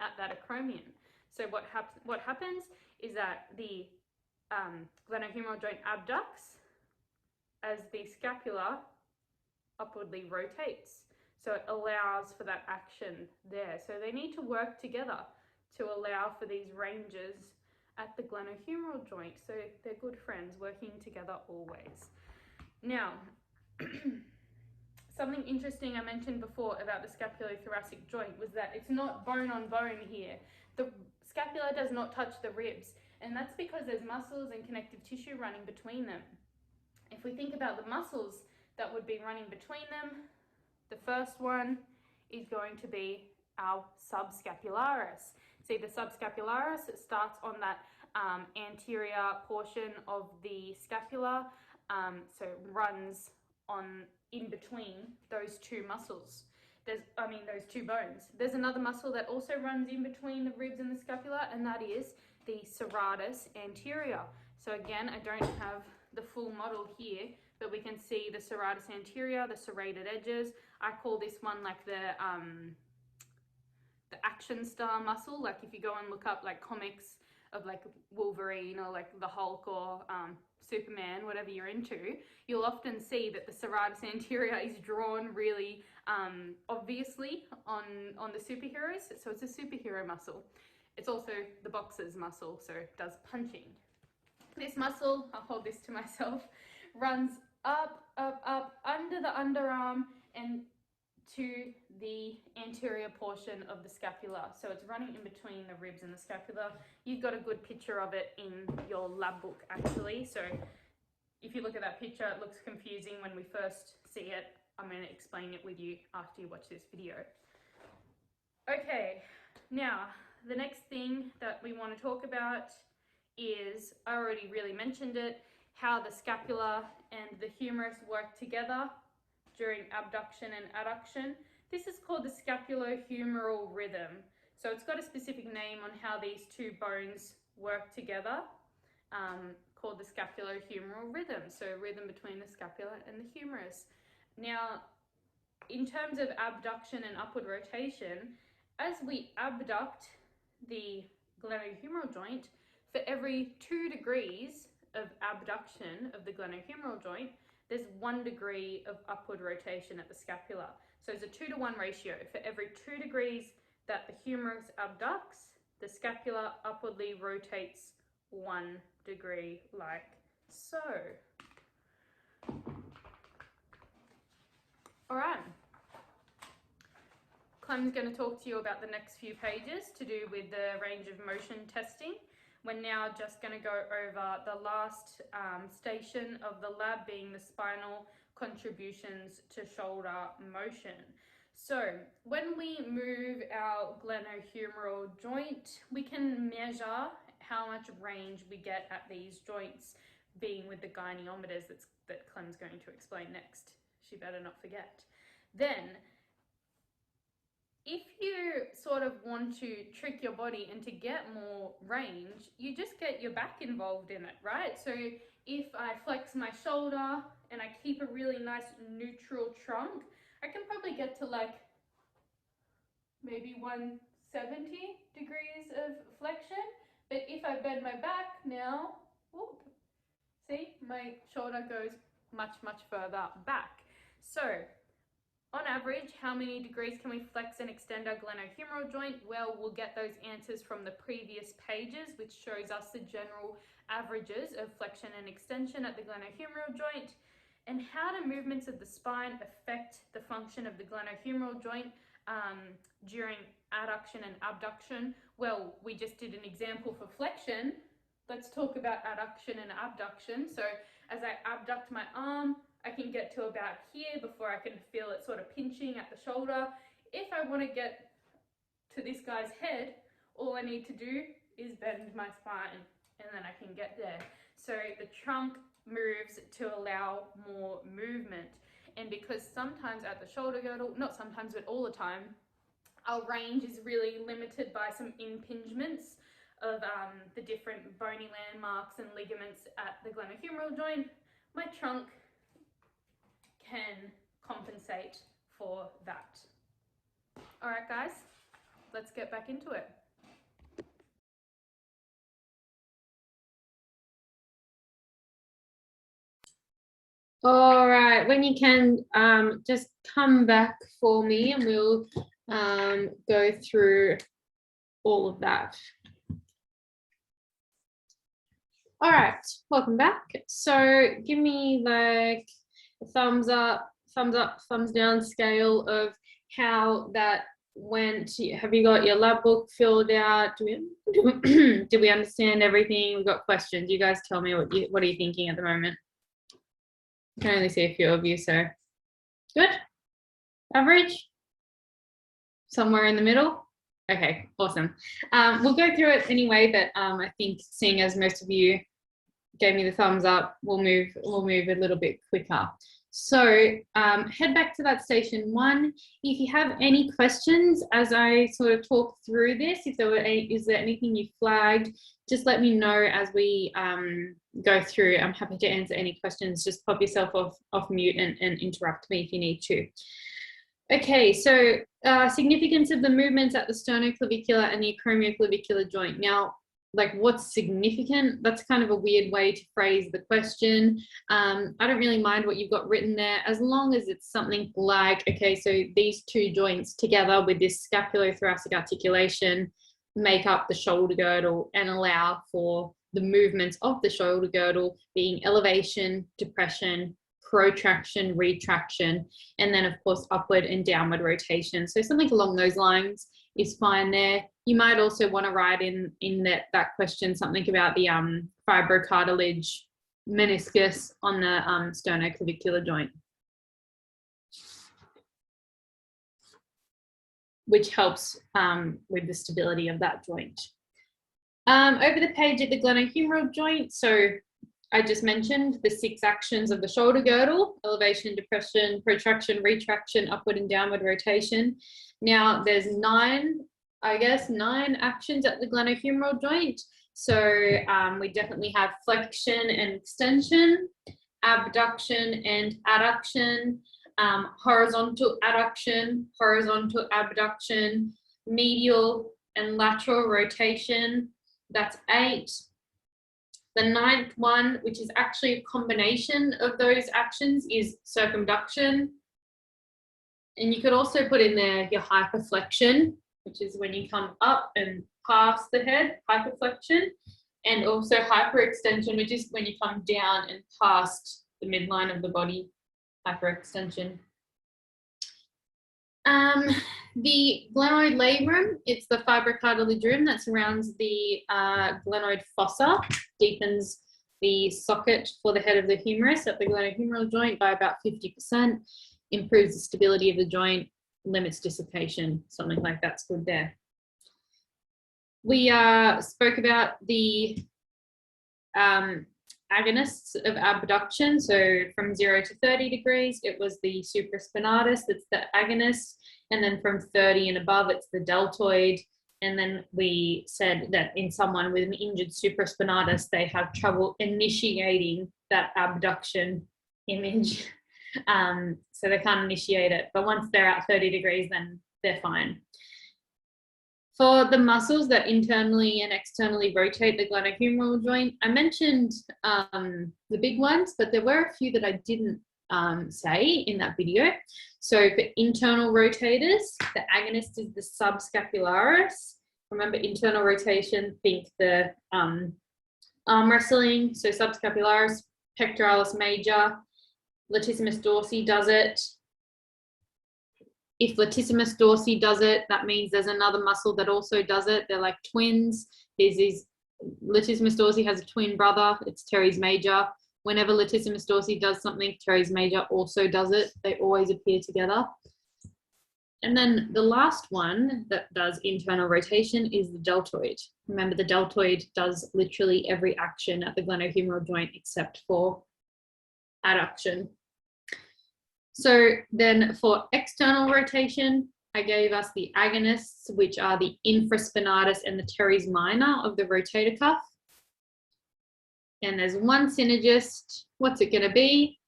at that acromion. So what happens is that the glenohumeral joint abducts as the scapula upwardly rotates. So it allows for that action there. So they need to work together to allow for these ranges at the glenohumeral joint. So they're good friends, working together always. Now, something interesting I mentioned before about the scapulothoracic joint was that it's not bone on bone here. The scapula does not touch the ribs, and that's because there's muscles and connective tissue running between them. If we think about the muscles that would be running between them, the first one is going to be our subscapularis. See, the subscapularis, it starts on that anterior portion of the scapula, so it runs on in between those 2 muscles. Those 2 bones. There's another muscle that also runs in between the ribs and the scapula, and that is the serratus anterior. So again, I don't have the full model here, but we can see the serratus anterior, the serrated edges. I call this one like the action star muscle. Like if you go and look up like comics of like Wolverine or like the Hulk or Superman, whatever you're into, you'll often see that the serratus anterior is drawn really obviously on the superheroes. So it's a superhero muscle. It's also the boxer's muscle, so it does punching. This muscle, I'll hold this to myself, runs up, up, up under the underarm and to the anterior portion of the scapula. So it's running in between the ribs and the scapula. You've got a good picture of it in your lab book actually. So if you look at that picture, it looks confusing when we first see it. I'm going to explain it with you after you watch this video. Okay, now the next thing that we want to talk about is, I already really mentioned it, how the scapula and the humerus work together during abduction and adduction. This is called the scapulohumeral rhythm. So it's got a specific name on how these 2 bones work together, called the scapulohumeral rhythm. So rhythm between the scapula and the humerus. Now, in terms of abduction and upward rotation, as we abduct the glenohumeral joint, for every 2 degrees of abduction of the glenohumeral joint, there's 1 degree of upward rotation at the scapula. So it's a 2-to-1 ratio. For every 2 degrees that the humerus abducts, the scapula upwardly rotates 1 degree, like so. All right. Clem's going to talk to you about the next few pages to do with the range of motion testing. We're now just going to go over the last station of the lab, being the spinal contributions to shoulder motion. So when we move our glenohumeral joint, we can measure how much range we get at these joints, being with the goniometers that Clem's going to explain next. She better not forget. Then, if you sort of want to trick your body and to get more range, you just get your back involved in it, right? So if I flex my shoulder and I keep a really nice neutral trunk, I can probably get to like maybe 170 degrees of flexion. But if I bend my back now, whoop, see, my shoulder goes much, much further back. So on average, how many degrees can we flex and extend our glenohumeral joint? Well, we'll get those answers from the previous pages, which shows us the general averages of flexion and extension at the glenohumeral joint. And how do movements of the spine affect the function of the glenohumeral joint during adduction and abduction? Well, we just did an example for flexion. Let's talk about adduction and abduction. So as I abduct my arm, I can get to about here before I can feel it sort of pinching at the shoulder. If I want to get to this guy's head, all I need to do is bend my spine and then I can get there. So the trunk moves to allow more movement. And because sometimes at the shoulder girdle, not sometimes but all the time, our range is really limited by some impingements of the different bony landmarks and ligaments at the glenohumeral joint, my trunk can compensate for that. All right, guys, let's get back into it. All right, when you can, just come back for me and we'll go through all of that. All right, welcome back. So give me like a thumbs up, thumbs down scale of how that went. Have you got your lab book filled out? Do we understand everything? We've got questions. You guys tell me what are you thinking at the moment? I can only see a few of you, so good. Average? Somewhere in the middle? Okay, awesome. We'll go through it anyway, but I think seeing as most of you gave me the thumbs up, we'll move a little bit quicker. So head back to that station 1. If you have any questions as I sort of talk through this, is there anything you flagged, just let me know as we go through. I'm happy to answer any questions. Just pop yourself off mute and interrupt me if you need to. Okay, so significance of the movements at the sternoclavicular and the acromioclavicular joint. Now, like what's significant? That's kind of a weird way to phrase the question. I don't really mind what you've got written there, as long as it's something like, okay, so these two joints together with this scapulothoracic articulation make up the shoulder girdle and allow for the movements of the shoulder girdle being elevation, depression, protraction, retraction, and then of course upward and downward rotation. So something along those lines is fine there. You might also want to write in that question something about the fibrocartilage meniscus on the sternoclavicular joint, which helps with the stability of that joint. Over the page at the glenohumeral joint, so I just mentioned the 6 actions of the shoulder girdle: elevation, depression, protraction, retraction, upward and downward rotation. Now there's 9 actions at the glenohumeral joint. So we definitely have flexion and extension, abduction and adduction, horizontal adduction, horizontal abduction, medial and lateral rotation. That's 8. The 9th one, which is actually a combination of those actions, is circumduction. And you could also put in there your hyperflexion, which is when you come up and past the head, hyperflexion, and also hyperextension, which is when you come down and past the midline of the body, hyperextension. The glenoid labrum, it's the fibrocartilage rim that surrounds the glenoid fossa, deepens the socket for the head of the humerus at the glenohumeral joint by about 50%, improves the stability of the joint, limits dislocation, something like that's good there. We spoke about the agonists of abduction. So from 0 to 30 degrees, it was the supraspinatus, that's the agonist. And then from 30 and above, it's the deltoid. And then we said that in someone with an injured supraspinatus, they have trouble initiating that abduction image. So they can't initiate it. But once they're at 30 degrees, then they're fine. For the muscles that internally and externally rotate the glenohumeral joint, I mentioned the big ones, but there were a few that I didn't say in that video. So for internal rotators, the agonist is the subscapularis. Remember, internal rotation, think the arm wrestling. So subscapularis, pectoralis major, latissimus dorsi does it. If latissimus dorsi does it, that means there's another muscle that also does it. They're like twins. Latissimus dorsi has a twin brother. It's teres major. Whenever latissimus dorsi does something, teres major also does it. They always appear together. And then the last one that does internal rotation is the deltoid. Remember, the deltoid does literally every action at the glenohumeral joint except for adduction. So then for external rotation, I gave us the agonists, which are the infraspinatus and the teres minor of the rotator cuff. And there's one synergist. What's it going to be?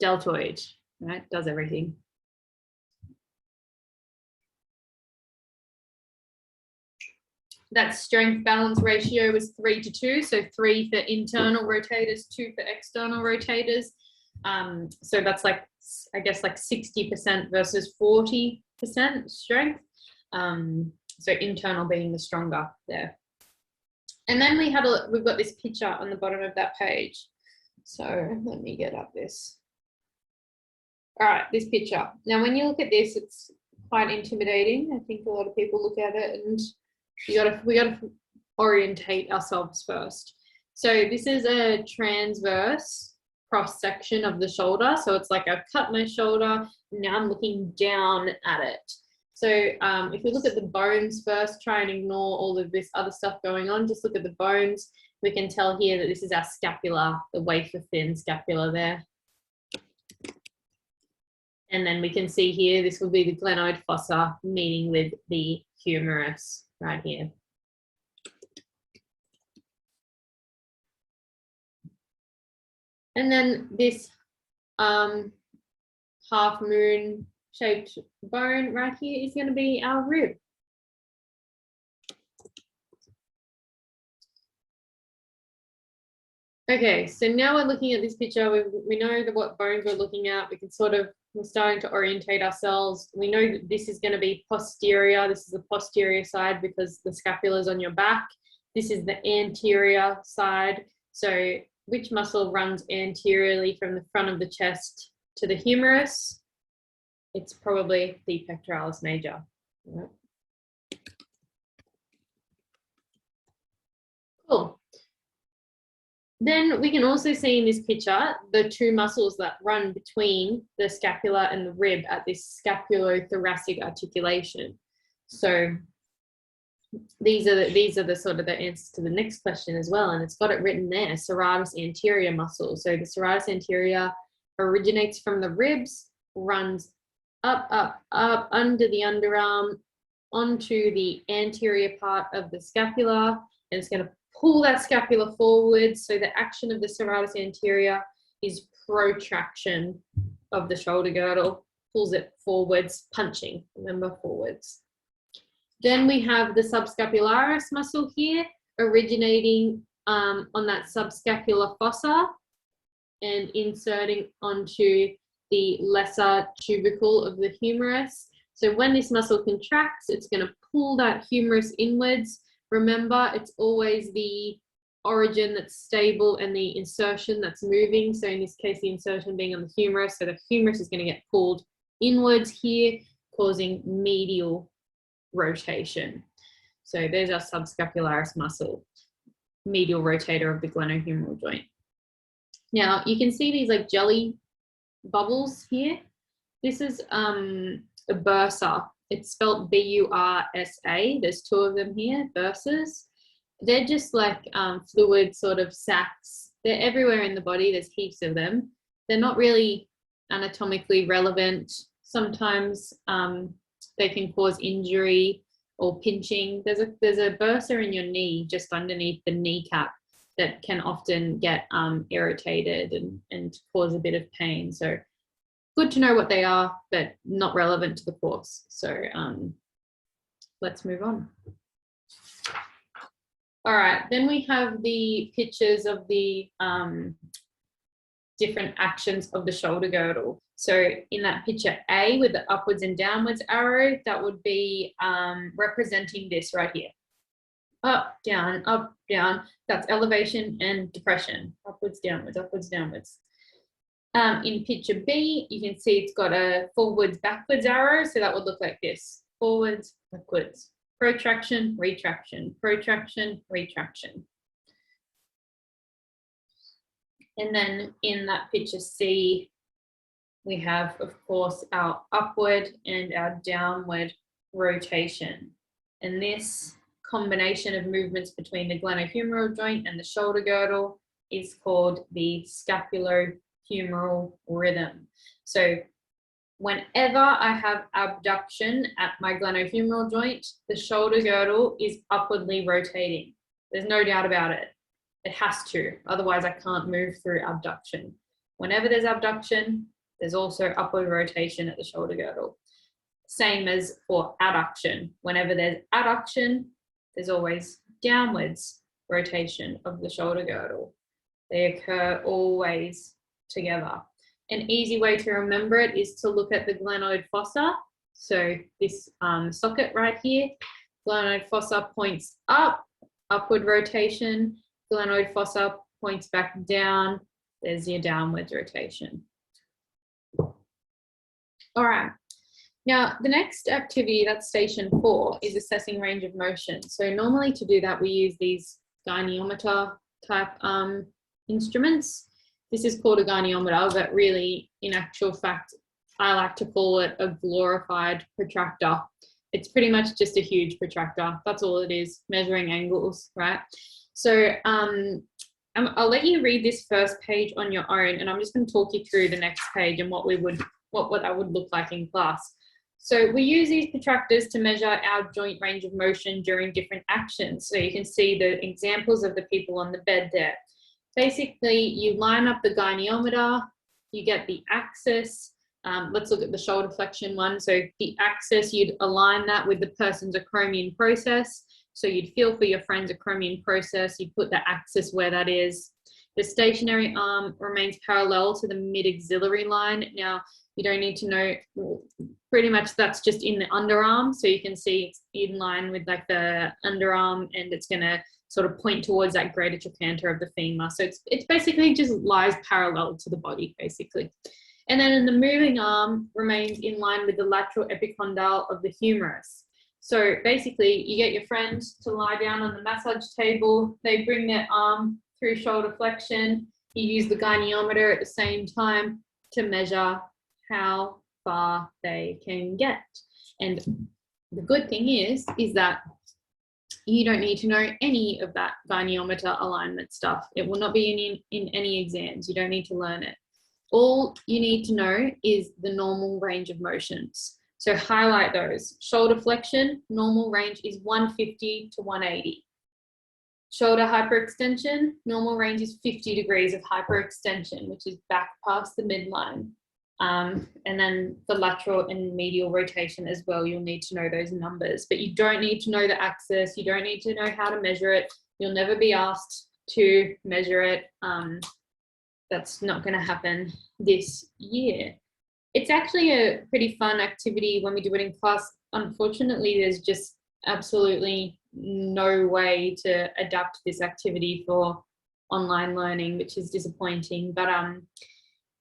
Deltoid, right? Does everything. That strength balance ratio was 3 to 2. So 3 for internal rotators, 2 for external rotators. So that's like, I guess, like 60% versus 40% strength. So internal being the stronger there. And then we've got this picture on the bottom of that page. So let me get up this. All right, this picture. Now, when you look at this, it's quite intimidating. I think a lot of people look at it and we gotta orientate ourselves first. So this is a transverse cross section of the shoulder. So it's like I've cut my shoulder, now I'm looking down at it. So if we look at the bones first, try and ignore all of this other stuff going on, just look at the bones. We can tell here that this is our scapula, the wafer thin scapula there. And then we can see here, this will be the glenoid fossa meeting with the humerus right here. And then this half moon shaped bone right here is going to be our rib. Okay, so now we're looking at this picture. We know what bones we're looking at. We're starting to orientate ourselves. We know that this is going to be posterior. This is the posterior side because the scapula is on your back. This is the anterior side. So which muscle runs anteriorly from the front of the chest to the humerus? It's probably the pectoralis major. Right. Cool. Then we can also see in this picture the two muscles that run between the scapula and the rib at this scapulothoracic articulation. So these are the sort of the answers to the next question as well, and it's got it written there, serratus anterior muscle. So the serratus anterior originates from the ribs, runs up, up, up under the underarm onto the anterior part of the scapula, and it's going to pull that scapula forward. So the action of the serratus anterior is protraction of the shoulder girdle, pulls it forwards, punching, remember, forwards. Then we have the subscapularis muscle here, originating on that subscapular fossa and inserting onto the lesser tubercle of the humerus. So when this muscle contracts, it's going to pull that humerus inwards. Remember, it's always the origin that's stable and the insertion that's moving. So in this case, the insertion being on the humerus. So the humerus is going to get pulled inwards here, causing medial rotation. So there's our subscapularis muscle, medial rotator of the glenohumeral joint. Now you can see these like jelly bubbles here. This is a bursa. It's spelled BURSA. There's two of them here, bursas. They're just like fluid sort of sacs. They're everywhere in the body. There's heaps of them. They're not really anatomically relevant. Sometimes they can cause injury or pinching. There's a bursa in your knee just underneath the kneecap that can often get irritated and cause a bit of pain. So good to know what they are, but not relevant to the course. So let's move on. All right, then we have the pictures of the different actions of the shoulder girdle. So in that picture A with the upwards and downwards arrow, that would be representing this right here. Up, down, that's elevation and depression. Upwards, downwards, upwards, downwards. In picture B, you can see it's got a forwards, backwards arrow. So that would look like this: forwards, backwards, protraction, retraction, protraction, retraction. And then in that picture C, we have, of course, our upward and our downward rotation. And this combination of movements between the glenohumeral joint and the shoulder girdle is called the scapulohumeral rhythm. So whenever I have abduction at my glenohumeral joint, the shoulder girdle is upwardly rotating. There's no doubt about it. It has to, otherwise I can't move through abduction. Whenever there's abduction, there's also upward rotation at the shoulder girdle. Same as for adduction. Whenever there's adduction, there's always downwards rotation of the shoulder girdle. They occur always together. An easy way to remember it is to look at the glenoid fossa. So this socket right here, glenoid fossa points up, upward rotation. Glenoid fossa points back down. There's your downwards rotation. All right. Now, the next activity, that's station 4, is assessing range of motion. So normally to do that, we use these goniometer type instruments. This is called a goniometer, but really, in actual fact, I like to call it a glorified protractor. It's pretty much just a huge protractor. That's all it is, measuring angles, right? So I'll let you read this first page on your own, and I'm just going to talk you through the next page and what that would look like in class. So we use these protractors to measure our joint range of motion during different actions. So you can see the examples of the people on the bed there. Basically, you line up the goniometer, you get the axis. Let's look at the shoulder flexion one. So the axis, you'd align that with the person's acromion process. So you'd feel for your friend's acromion process, you'd put the axis where that is. The stationary arm remains parallel to the mid-axillary line. Now, you don't need to know, pretty much that's just in the underarm. So you can see it's in line with like the underarm, and it's gonna sort of point towards that greater trochanter of the femur. So it's basically just lies parallel to the body, basically. And then in the moving arm remains in line with the lateral epicondyle of the humerus. So basically you get your friend to lie down on the massage table, they bring their arm through shoulder flexion, you use the goniometer at the same time to measure how far they can get. And the good thing is that you don't need to know any of that goniometer alignment stuff. It will not be in any exams. You don't need to learn it. All you need to know is the normal range of motions. So highlight those. Shoulder flexion, normal range is 150 to 180. Shoulder hyperextension, normal range is 50 degrees of hyperextension, which is back past the midline. And then the lateral and medial rotation as well, you'll need to know those numbers, but you don't need to know the axis. You don't need to know how to measure it. You'll never be asked to measure it. That's not going to happen this year. It's actually a pretty fun activity when we do it in class. Unfortunately, there's just absolutely no way to adapt this activity for online learning, which is disappointing. But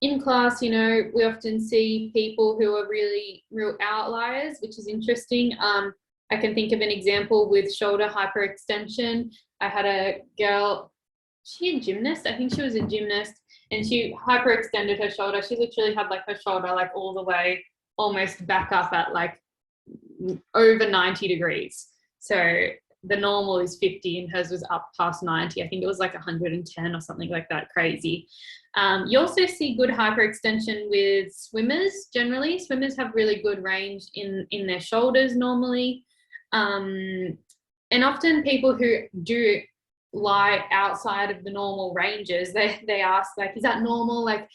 in class, you know, we often see people who are real outliers, which is interesting. I can think of an example with shoulder hyperextension. I had a girl, she a gymnast? I think she was a gymnast, and she hyperextended her shoulder. She literally had like her shoulder like all the way almost back up at like over 90 degrees. So the normal is 50 and hers was up past 90. I think it was like 110 or something like that, crazy. You also see good hyperextension with swimmers generally. Swimmers have really good range in their shoulders normally. And often people who do lie outside of the normal ranges, they ask like, is that normal? Like,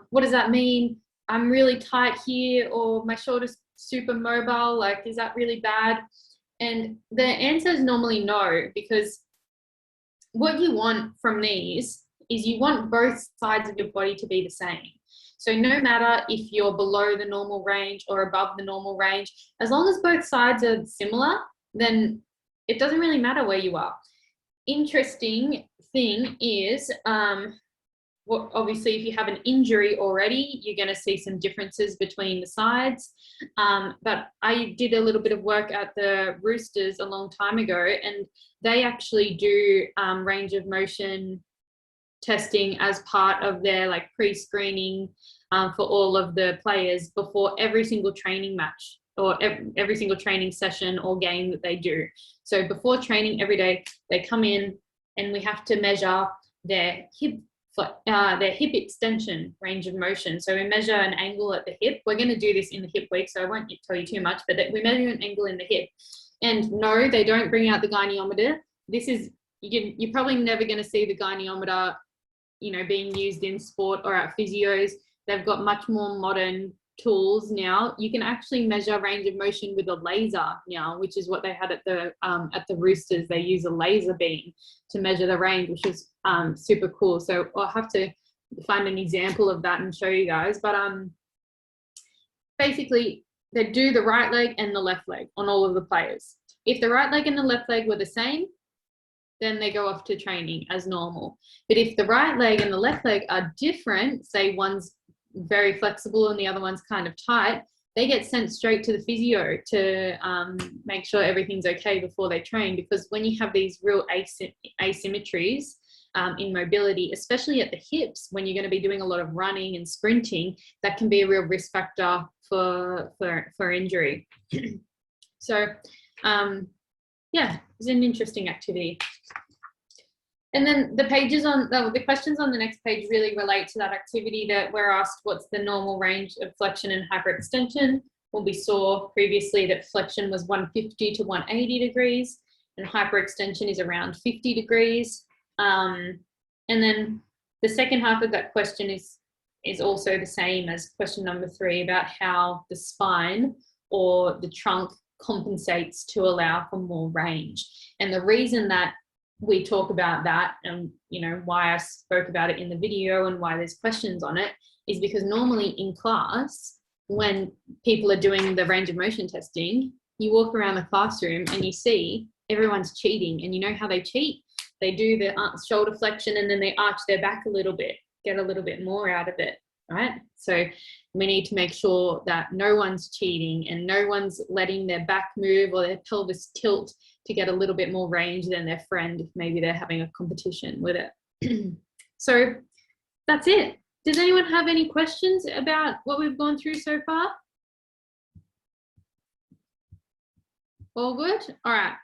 what does that mean? I'm really tight here, or my shoulder's super mobile. Like, is that really bad? And the answer is normally no, because what you want from these is you want both sides of your body to be the same. So no matter if you're below the normal range or above the normal range, as long as both sides are similar, then it doesn't really matter where you are. Interesting thing is, well, obviously, if you have an injury already, you're going to see some differences between the sides. But I did a little bit of work at the Roosters a long time ago, and they actually do range of motion testing as part of their like pre-screening for all of the players before every single training match or every single training session or game that they do. So before training every day, they come in and we have to measure their hip extension range of motion. So we measure an angle at the hip. We're going to do this in the hip week, so I won't tell you too much, but we measure an angle in the hip. And no, they don't bring out the goniometer. This is, you're probably never going to see the goniometer, you know, being used in sport or at physios. They've got much more modern tools now. You can actually measure range of motion with a laser now, which is what they had at the Roosters. They use a laser beam to measure the range, which is super cool. So I'll have to find an example of that and show you guys. But basically, they do the right leg and the left leg on all of the players. If the right leg and the left leg were the same, then they go off to training as normal. But if the right leg and the left leg are different, say one's very flexible and the other one's kind of tight, they get sent straight to the physio to make sure everything's okay before they train. Because when you have these real asymmetries in mobility, especially at the hips, when you're going to be doing a lot of running and sprinting, that can be a real risk factor for injury. So yeah, it's an interesting activity. And then the pages on the questions on the next page really relate to that activity that we're asked, what's the normal range of flexion and hyperextension? Well, we saw previously that flexion was 150 to 180 degrees and hyperextension is around 50 degrees. And then the second half of that question is also the same as question number 3 about how the spine or the trunk compensates to allow for more range. And the reason that we talk about that, and you know why I spoke about it in the video and why there's questions on it, is because normally in class, when people are doing the range of motion testing, you walk around the classroom and you see everyone's cheating. And you know how they cheat? They do the shoulder flexion and then they arch their back a little bit, get a little bit more out of it, right? So we need to make sure that no one's cheating and no one's letting their back move or their pelvis tilt to get a little bit more range than their friend if maybe they're having a competition with it. So that's it. Does anyone have any questions about what we've gone through so far? All good? All right.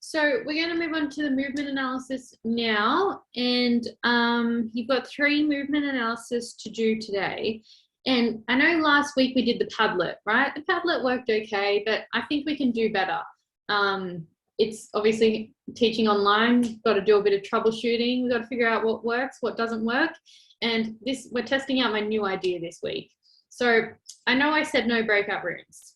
So we're going to move on to the movement analysis now. And you've got 3 movement analysis to do today. And I know last week we did the Padlet, right? The Padlet worked okay, but I think we can do better. It's obviously teaching online, you've got to do a bit of troubleshooting. We've got to figure out what works, what doesn't work. And we're testing out my new idea this week. So I know I said no breakout rooms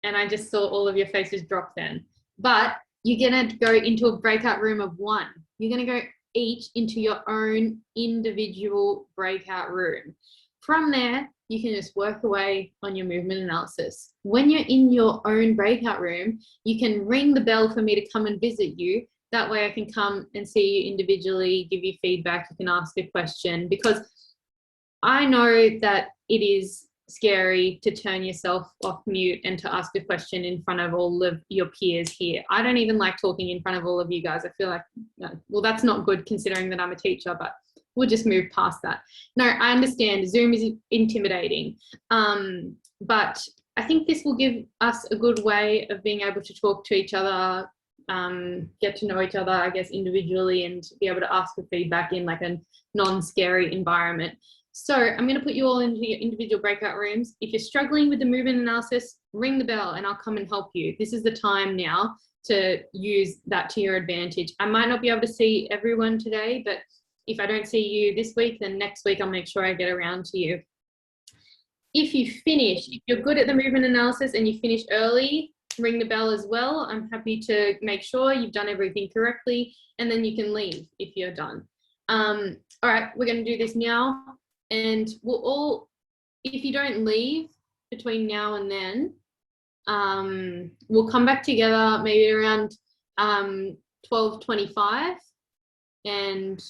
and I just saw all of your faces drop then, but you're going to go into a breakout room of 1. You're going to go each into your own individual breakout room. From there, you can just work away on your movement analysis. When you're in your own breakout room, you can ring the bell for me to come and visit you. That way I can come and see you individually, give you feedback, you can ask a question, because I know that it is scary to turn yourself off mute and to ask a question in front of all of your peers here. I don't even like talking in front of all of you guys. I feel like, well, that's not good considering that I'm a teacher, but we'll just move past that. No, I understand Zoom is intimidating, but I think this will give us a good way of being able to talk to each other, get to know each other, I guess, individually, and be able to ask for feedback in like a non-scary environment. So I'm going to put you all into your individual breakout rooms. If you're struggling with the movement analysis, ring the bell and I'll come and help you. This is the time now to use that to your advantage. I might not be able to see everyone today, but if I don't see you this week, then next week I'll make sure I get around to you. If you're good at the movement analysis and you finish early, ring the bell as well. I'm happy to make sure you've done everything correctly, and then you can leave if you're done. All right, we're going to do this now, and we'll all, if you don't leave between now and then, we'll come back together maybe around 12:25 and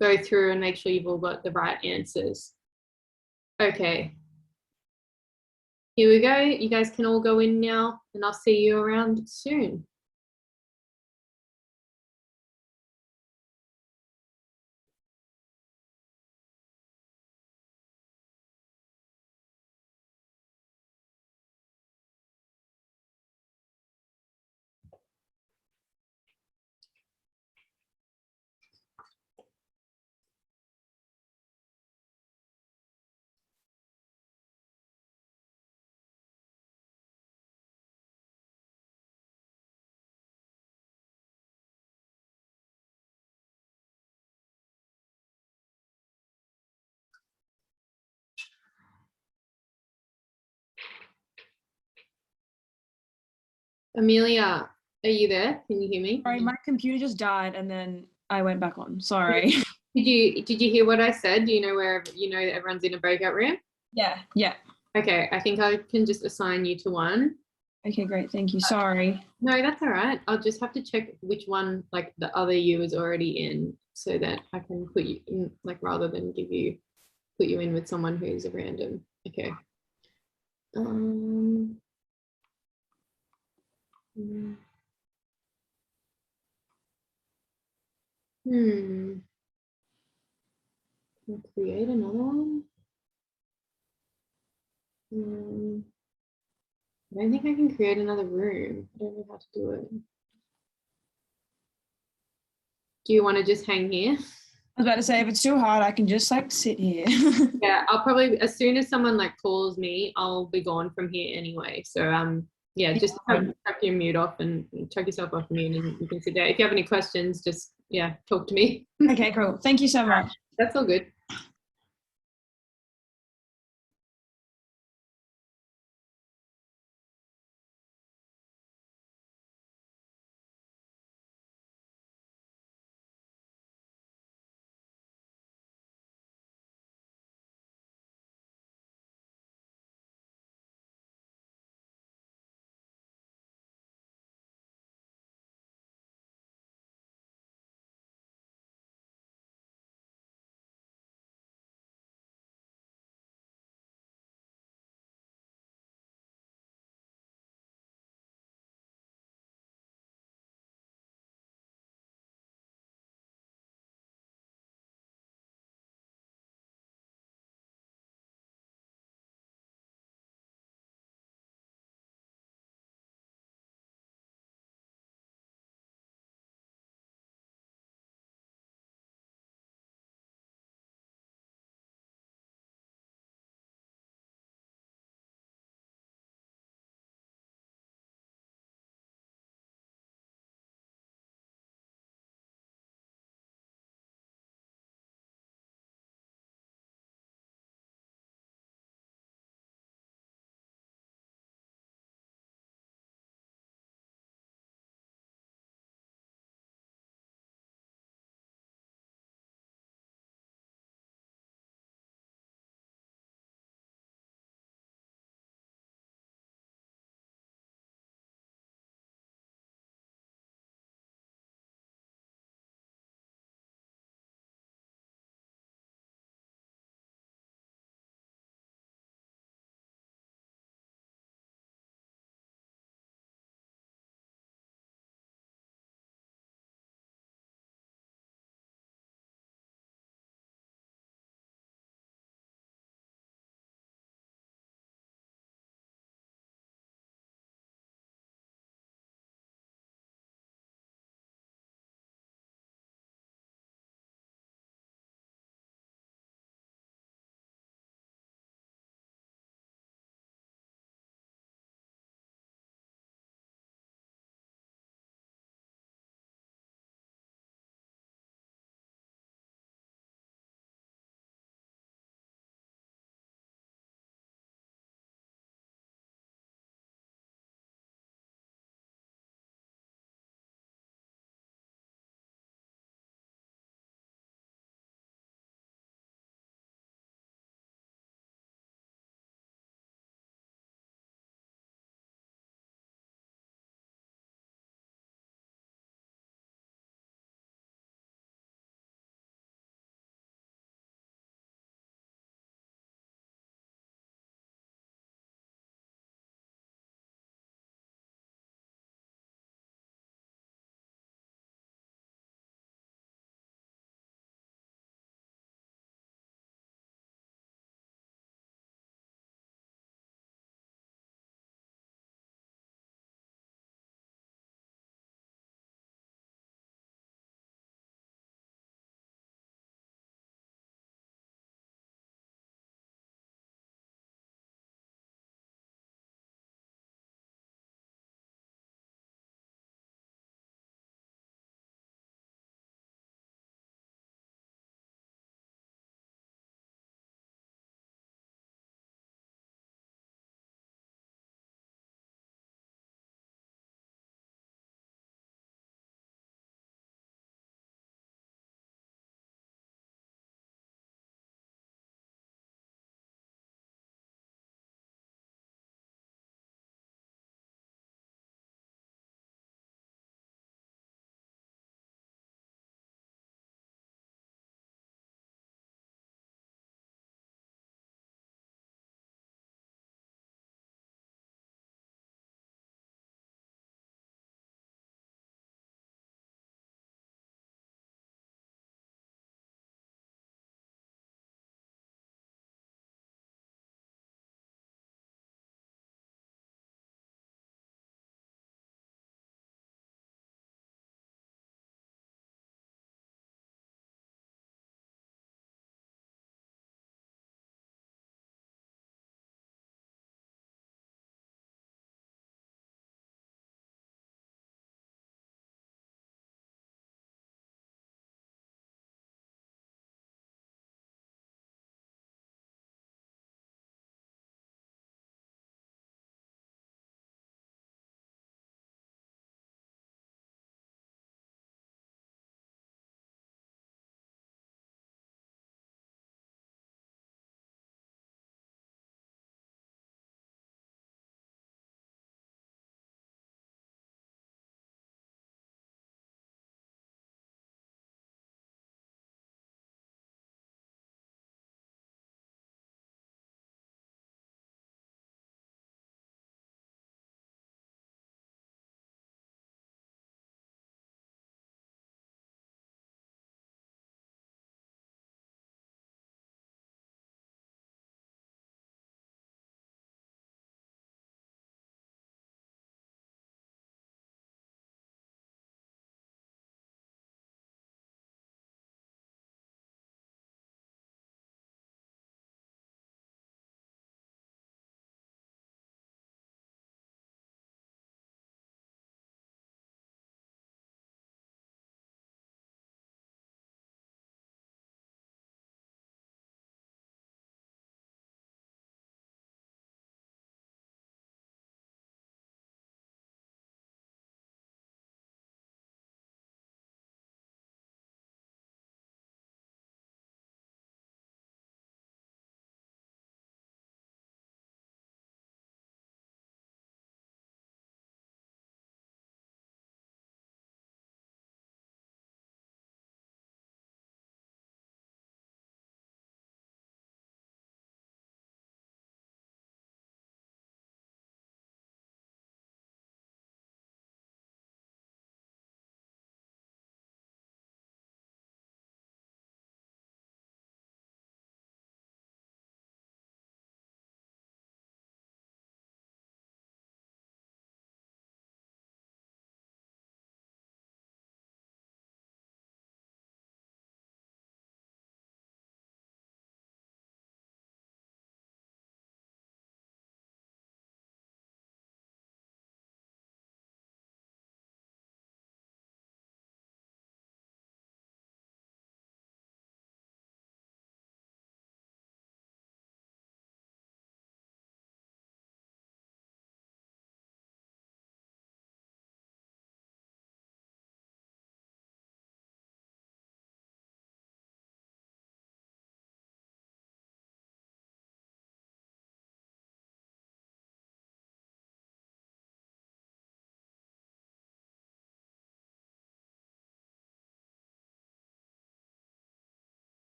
go through and make sure you've all got the right answers. Okay. Here we go. You guys can all go in now, and I'll see you around soon. Amelia, are you there? Can you hear me? Sorry, my computer just died and then I went back on. Sorry. Did you hear what I said? Do you know where you know that everyone's in a breakout room? Yeah. Okay, I think I can just assign you to one. Okay, great. Thank you. Sorry. No, that's all right. I'll just have to check which one like the other you is already in so that I can put you in, like rather than put you in with someone who's a random. Okay. I'll create another one. I don't think I can create another room. I don't know how to do it. Do you want to just hang here? I was about to say, if it's too hard, I can just like sit here. Yeah, I'll probably, as soon as someone like calls me, I'll be gone from here anyway. So yeah, just chuck your mute off and chuck yourself off mute and you can sit there. If you have any questions, just yeah, talk to me. Okay, cool. Thank you so much. That's all good.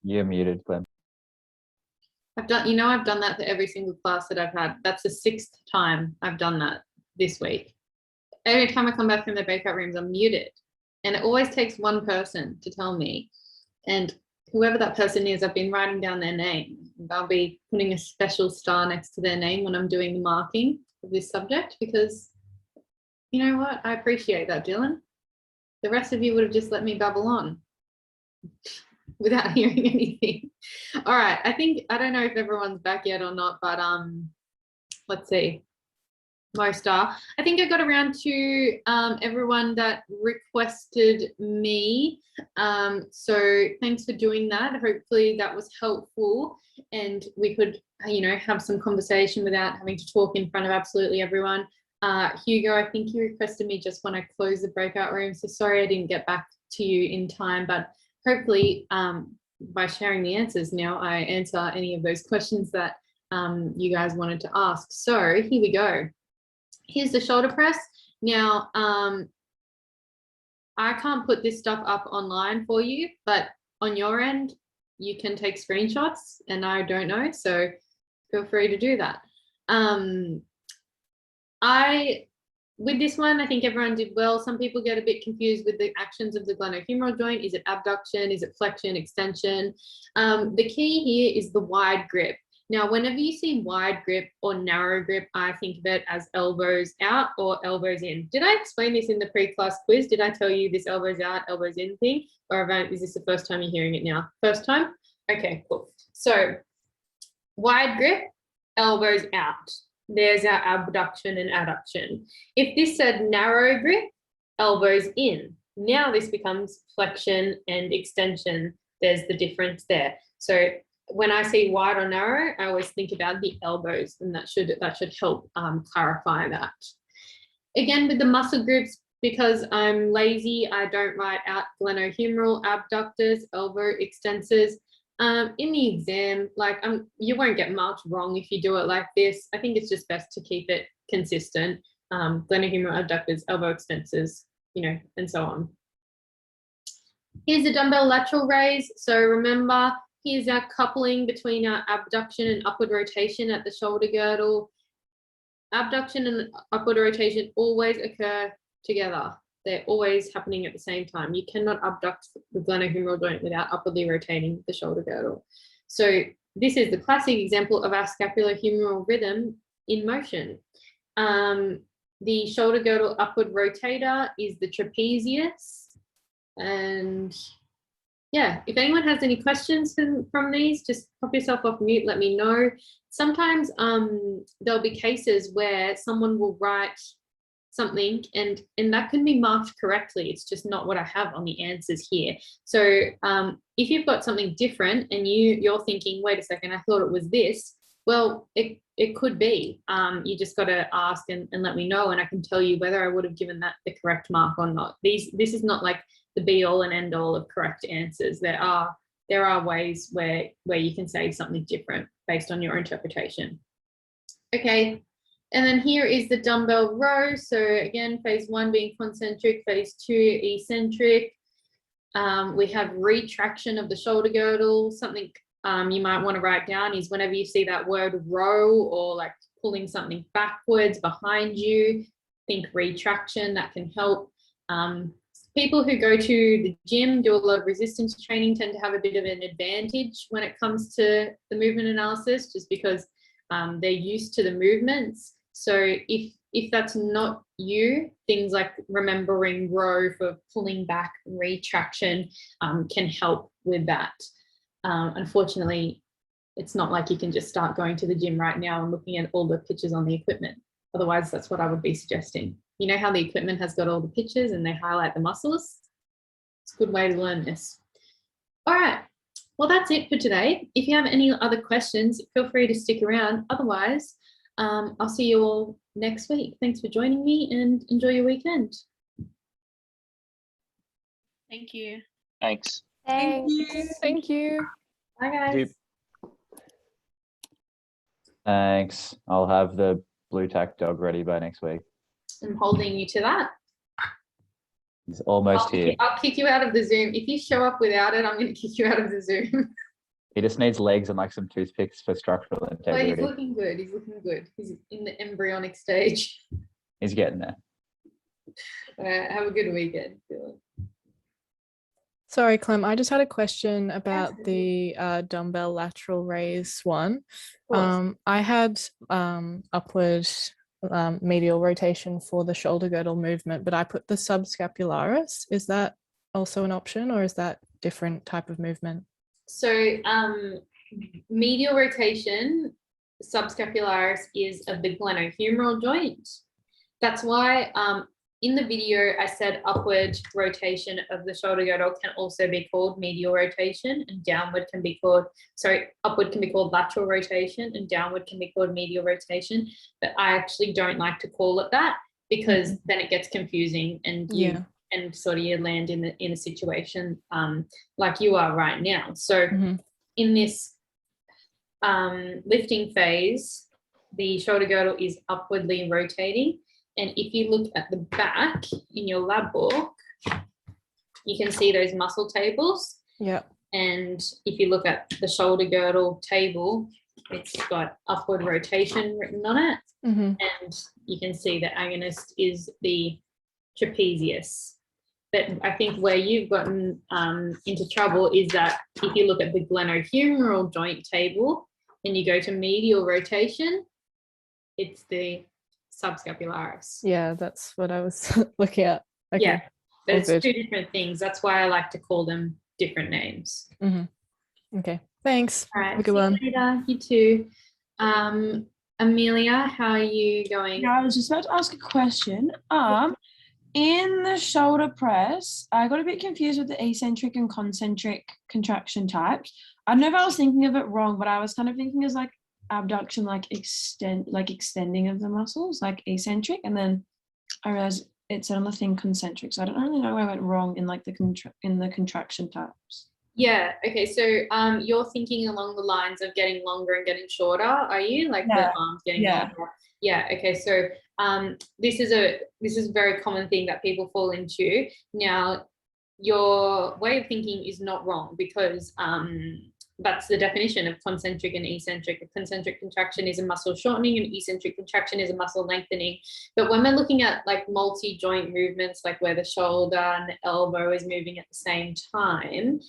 You're muted, Clem. I've done that for every single class that I've had. That's the 6th time I've done that this week. Every time I come back from the breakout rooms, I'm muted. And it always takes one person to tell me. And whoever that person is, I've been writing down their name. I'll be putting a special star next to their name when I'm doing the marking of this subject, because you know what? I appreciate that, Dylan. The rest of you would have just let me babble on without hearing anything. All right, I don't know if everyone's back yet or not, but let's see. Most are. I think I got around to everyone that requested me. So thanks for doing that. Hopefully that was helpful and we could, have some conversation without having to talk in front of absolutely everyone. Hugo, I think you requested me just when I closed the breakout room. So sorry I didn't get back to you in time, but hopefully by sharing the answers now, I answer any of those questions that you guys wanted to ask. So here we go. Here's the shoulder press. Now, I can't put this stuff up online for you, but on your end, you can take screenshots and I don't know, so feel free to do that. With this one, I think everyone did well. Some people get a bit confused with the actions of the glenohumeral joint. Is it abduction? Is it flexion, extension? The key here is the wide grip. Now, whenever you see wide grip or narrow grip, I think of it as elbows out or elbows in. Did I explain this in the pre-class quiz? Did I tell you this elbows out, elbows in thing? Or is this the first time you're hearing it now? First time? Okay, cool. So wide grip, elbows out. There's our abduction and adduction. If this said narrow grip, elbows in. Now this becomes flexion and extension. There's the difference there. So when I see wide or narrow, I always think about the elbows, and that should help clarify that. Again, with the muscle groups, because I'm lazy, I don't write out glenohumeral, abductors, elbow extensors. In the exam, you won't get marked wrong if you do it like this. I think it's just best to keep it consistent. Glenohumeral, abductors, elbow extensors, and so on. Here's the dumbbell lateral raise. So remember, here's our coupling between our abduction and upward rotation at the shoulder girdle. Abduction and upward rotation always occur together. They're always happening at the same time. You cannot abduct the glenohumeral joint without upwardly rotating the shoulder girdle. So this is the classic example of our scapulohumeral rhythm in motion. The shoulder girdle upward rotator is the trapezius. And yeah, if anyone has any questions from these, just pop yourself off mute, let me know. Sometimes there'll be cases where someone will write something and that can be marked correctly. It's just not what I have on the answers here. So if you've got something different and you're thinking, wait a second, I thought it was this, well, it could be. You just got to ask and let me know, and I can tell you whether I would have given that the correct mark or not. This is not like the be all and end all of correct answers. There are ways where you can say something different based on your interpretation. Okay, and then here is the dumbbell row. So again, phase 1 being concentric, phase 2 eccentric. We have retraction of the shoulder girdle. Something you might want to write down is whenever you see that word row or like pulling something backwards behind you, think retraction. That can help. People who go to the gym, do a lot of resistance training, tend to have a bit of an advantage when it comes to the movement analysis, just because they're used to the movements. So if that's not you, things like remembering row for pulling back, retraction can help with that. Unfortunately, it's not like you can just start going to the gym right now and looking at all the pictures on the equipment. Otherwise, that's what I would be suggesting. You know how the equipment has got all the pictures and they highlight the muscles? It's a good way to learn this. All right, well, that's it for today. If you have any other questions, feel free to stick around. Otherwise, I'll see you all next week. Thanks for joining me and enjoy your weekend. Thank you. Thanks. Thank you. Thank you. Bye, guys. Thanks. I'll have the blue tack dog ready by next week. I'm holding you to that. He's almost here. I'll kick you out of the Zoom. If you show up without it, I'm going to kick you out of the Zoom. He just needs legs and like some toothpicks for structural But he's integrity. looking good. He's looking good. He's in the embryonic stage. He's getting there. Have a good weekend, Dylan. Sorry, Clem, I just had a question about Absolutely. the dumbbell lateral raise one. Of course. I had upward medial rotation for the shoulder girdle movement, but I put the subscapularis. Is that also an option, or is that different type of movement? So medial rotation, subscapularis, is of the glenohumeral joint. That's why in the video I said upward rotation of the shoulder girdle can also be called medial rotation, and downward can be called, sorry, upward can be called lateral rotation and downward can be called medial rotation. But I actually don't like to call it that, because then it gets confusing and you and sort of you land in a situation like you are right now. So in this lifting phase, the shoulder girdle is upwardly rotating. And if you look at the back in your lab book, you can see those muscle tables. Yeah. And if you look at the shoulder girdle table, it's got upward rotation written on it. And you can see the agonist is the trapezius. But I think where you've gotten into trouble is that if you look at the glenohumeral joint table and you go to medial rotation, it's the subscapularis. Yeah, that's what I was looking at. Okay. Yeah, but All it's good. two different things. That's why I like to call them different names. Okay, thanks. All right, Have a good one. see you later. You too. Amelia, how are you going? Yeah, I was just about to ask a question. In the shoulder press, I got a bit confused with the eccentric and concentric contraction types. I don't know if I was thinking of it wrong, but I was kind of thinking as like abduction, like extending of the muscles, like eccentric, and then I realized it said on the thing concentric. So I don't really know where I went wrong in like the contraction types. Yeah, okay, so you're thinking along the lines of getting longer and getting shorter, are you? Like the arms getting longer. Yeah, okay, so this is a very common thing that people fall into. Now, your way of thinking is not wrong, because that's the definition of concentric and eccentric. A concentric contraction is a muscle shortening and eccentric contraction is a muscle lengthening. But when we're looking at like multi-joint movements, like where the shoulder and the elbow is moving at the same time,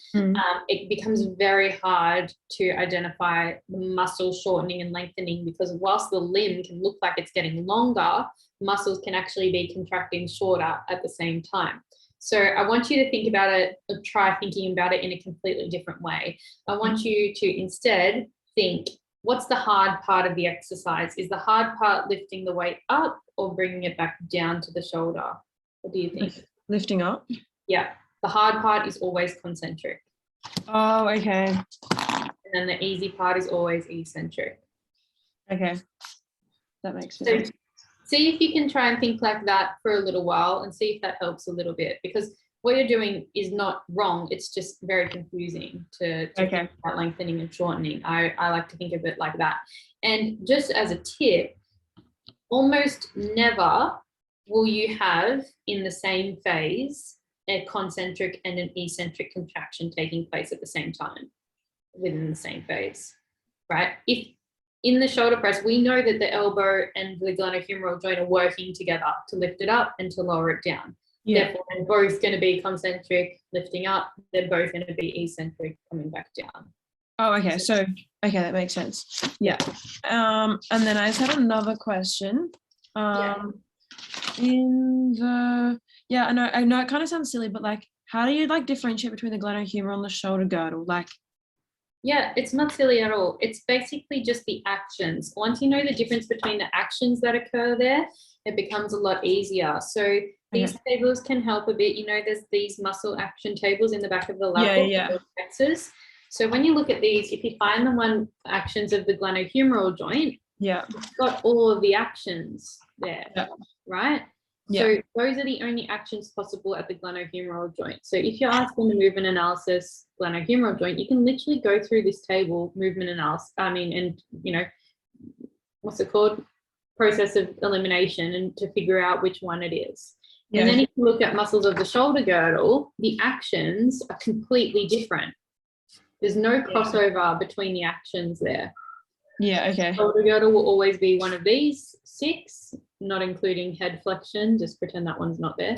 it becomes very hard to identify the muscle shortening and lengthening, because whilst the limb can look like it's getting longer, muscles can actually be contracting shorter at the same time. So I want you to think about it, or try thinking about it in a completely different way. I want you to instead think, what's the hard part of the exercise? Is the hard part lifting the weight up or bringing it back down to the shoulder? What do you think? Lifting up? Yeah, the hard part is always concentric. Oh, okay. And then the easy part is always eccentric. Okay. That makes So sense. see if you can try and think like that for a little while and see if that helps a little bit, because what you're doing is not wrong. It's just very confusing to think about lengthening and shortening. I like to think of it like that. And just as a tip, almost never will you have in the same phase a concentric and an eccentric contraction taking place at the same time within the same phase, right? If in the shoulder press, we know that the elbow and the glenohumeral joint are working together to lift it up and to lower it down. Therefore, they're both going to be concentric, lifting up. They're both going to be eccentric, coming back down. Oh, okay. So, okay, that makes sense. Yeah. And then I just had another question. In the, I know it kind of sounds silly, but like, how do you like differentiate between the glenohumeral and the shoulder girdle? Like, yeah, it's not silly at all. It's basically just the actions. Once you know the difference between the actions that occur there, it becomes a lot easier. So these tables can help a bit. You know, there's these muscle action tables in the back of the lab book. So when you look at these, if you find the one actions of the glenohumeral joint, it's got all of the actions there, right? So those are the only actions possible at the glenohumeral joint. So if you're asking the movement analysis glenohumeral joint, you can literally go through this table, movement analysis, and you know, what's it called? Process of elimination, and to figure out which one it is. And then if you look at muscles of the shoulder girdle, the actions are completely different. There's no crossover between the actions there. Yeah, okay. Shoulder girdle will always be one of these 6, not including head flexion. Just pretend that one's not there.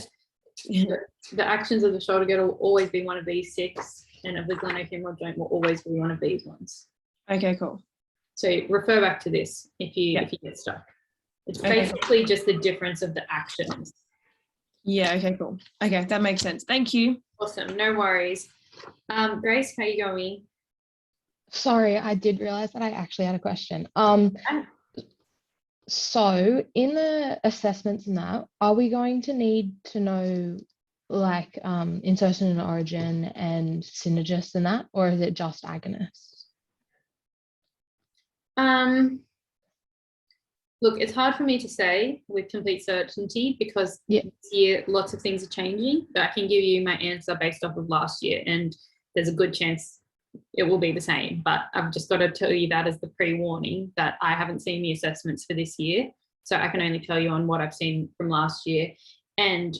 The actions of the shoulder girdle will always be one of these 6, and of the glenohumeral joint will always be one of these ones. Okay, cool. So refer back to this if you get stuck. It's basically just the difference of the actions. Yeah, okay, cool. Okay, that makes sense. Thank you. Awesome, no worries. Grace, how you going? Sorry, I did realize that I actually had a question. So in the assessments and that, are we going to need to know like insertion and origin and synergist and that, or is it just agonists? Look, it's hard for me to say with complete certainty because this year lots of things are changing, but I can give you my answer based off of last year, and there's a good chance it will be the same. But I've just got to tell you that as the pre-warning that I haven't seen the assessments for this year, so I can only tell you on what I've seen from last year. And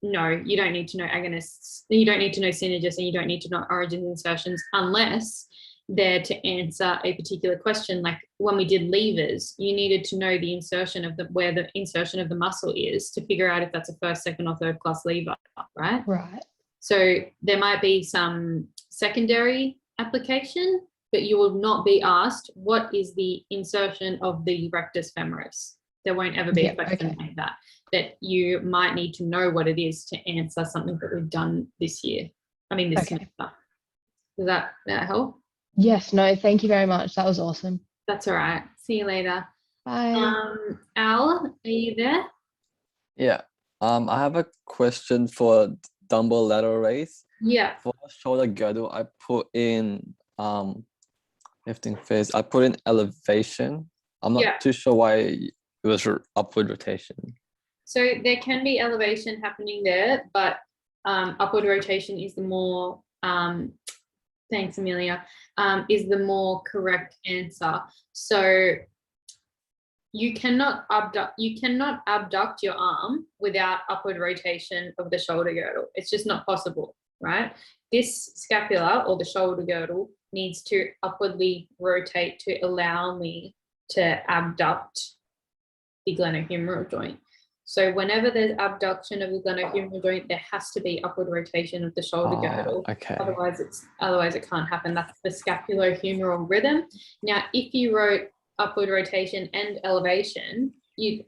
no, you don't need to know agonists, you don't need to know synergists, and you don't need to know origins insertions unless they're to answer a particular question. Like when we did levers, you needed to know the insertion of where the insertion of the muscle is to figure out if that's a first, second, or third class lever, right? Right. So there might be some secondary application, but you will not be asked what is the insertion of the rectus femoris. There won't ever be a question like that. That you might need to know what it is to answer something that we've done this year. I mean, this semester. Does that help? Yes, no, thank you very much. That was awesome. That's all right. See you later. Bye. Al, are you there? Yeah. I have a question for dumbbell lateral raise. Yeah. For shoulder girdle, I put in lifting phase. I put in elevation. I'm not too sure why it was upward rotation. So there can be elevation happening there, but upward rotation is the more thanks, Amelia, is the more correct answer. So you cannot abduct your arm without upward rotation of the shoulder girdle. It's just not possible, right? This scapula or the shoulder girdle needs to upwardly rotate to allow me to abduct the glenohumeral joint. So whenever there's abduction of the glenohumeral joint, there has to be upward rotation of the shoulder girdle. Okay. Otherwise it can't happen. That's the scapulohumeral rhythm. Now, if you wrote upward rotation and elevation,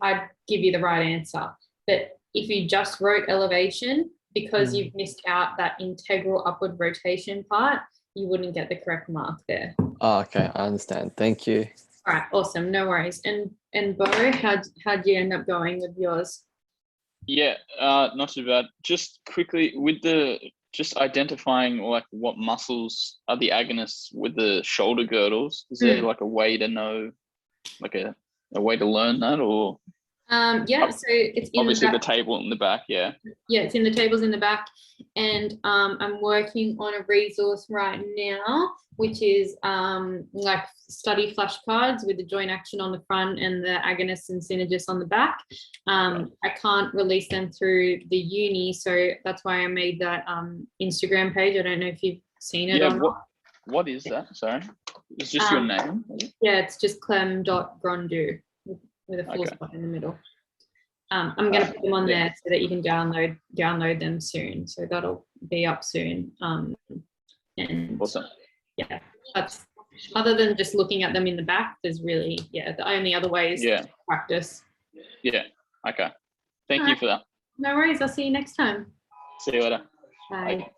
I'd give you the right answer. But if you just wrote elevation, because you've missed out that integral upward rotation part, you wouldn't get the correct mark there. Oh, okay, I understand. Thank you. All right, awesome, no worries. And Bo, how'd you end up going with yours? Yeah, not too bad. Just quickly with just identifying like what muscles are the agonists with the shoulder girdles. Is there like a way to know, like a way to learn that, or? Yeah, so it's in obviously the table in the back. Yeah, it's in the tables in the back, and I'm working on a resource right now, which is like study flashcards with the joint action on the front and the agonists and synergists on the back. I can't release them through the uni, so that's why I made that Instagram page. I don't know if you've seen it. Yeah, what is that? Sorry, it's just your name. Yeah, it's just clem.grondu with a full spot in the middle. I'm going to put them on there so that you can download them soon. So that'll be up soon. And awesome. Yeah, that's other than just looking at them in the back. There's really the only other way is to practice. Yeah. Okay. Thank you for that. No worries. I'll see you next time. See you later. Bye. Bye.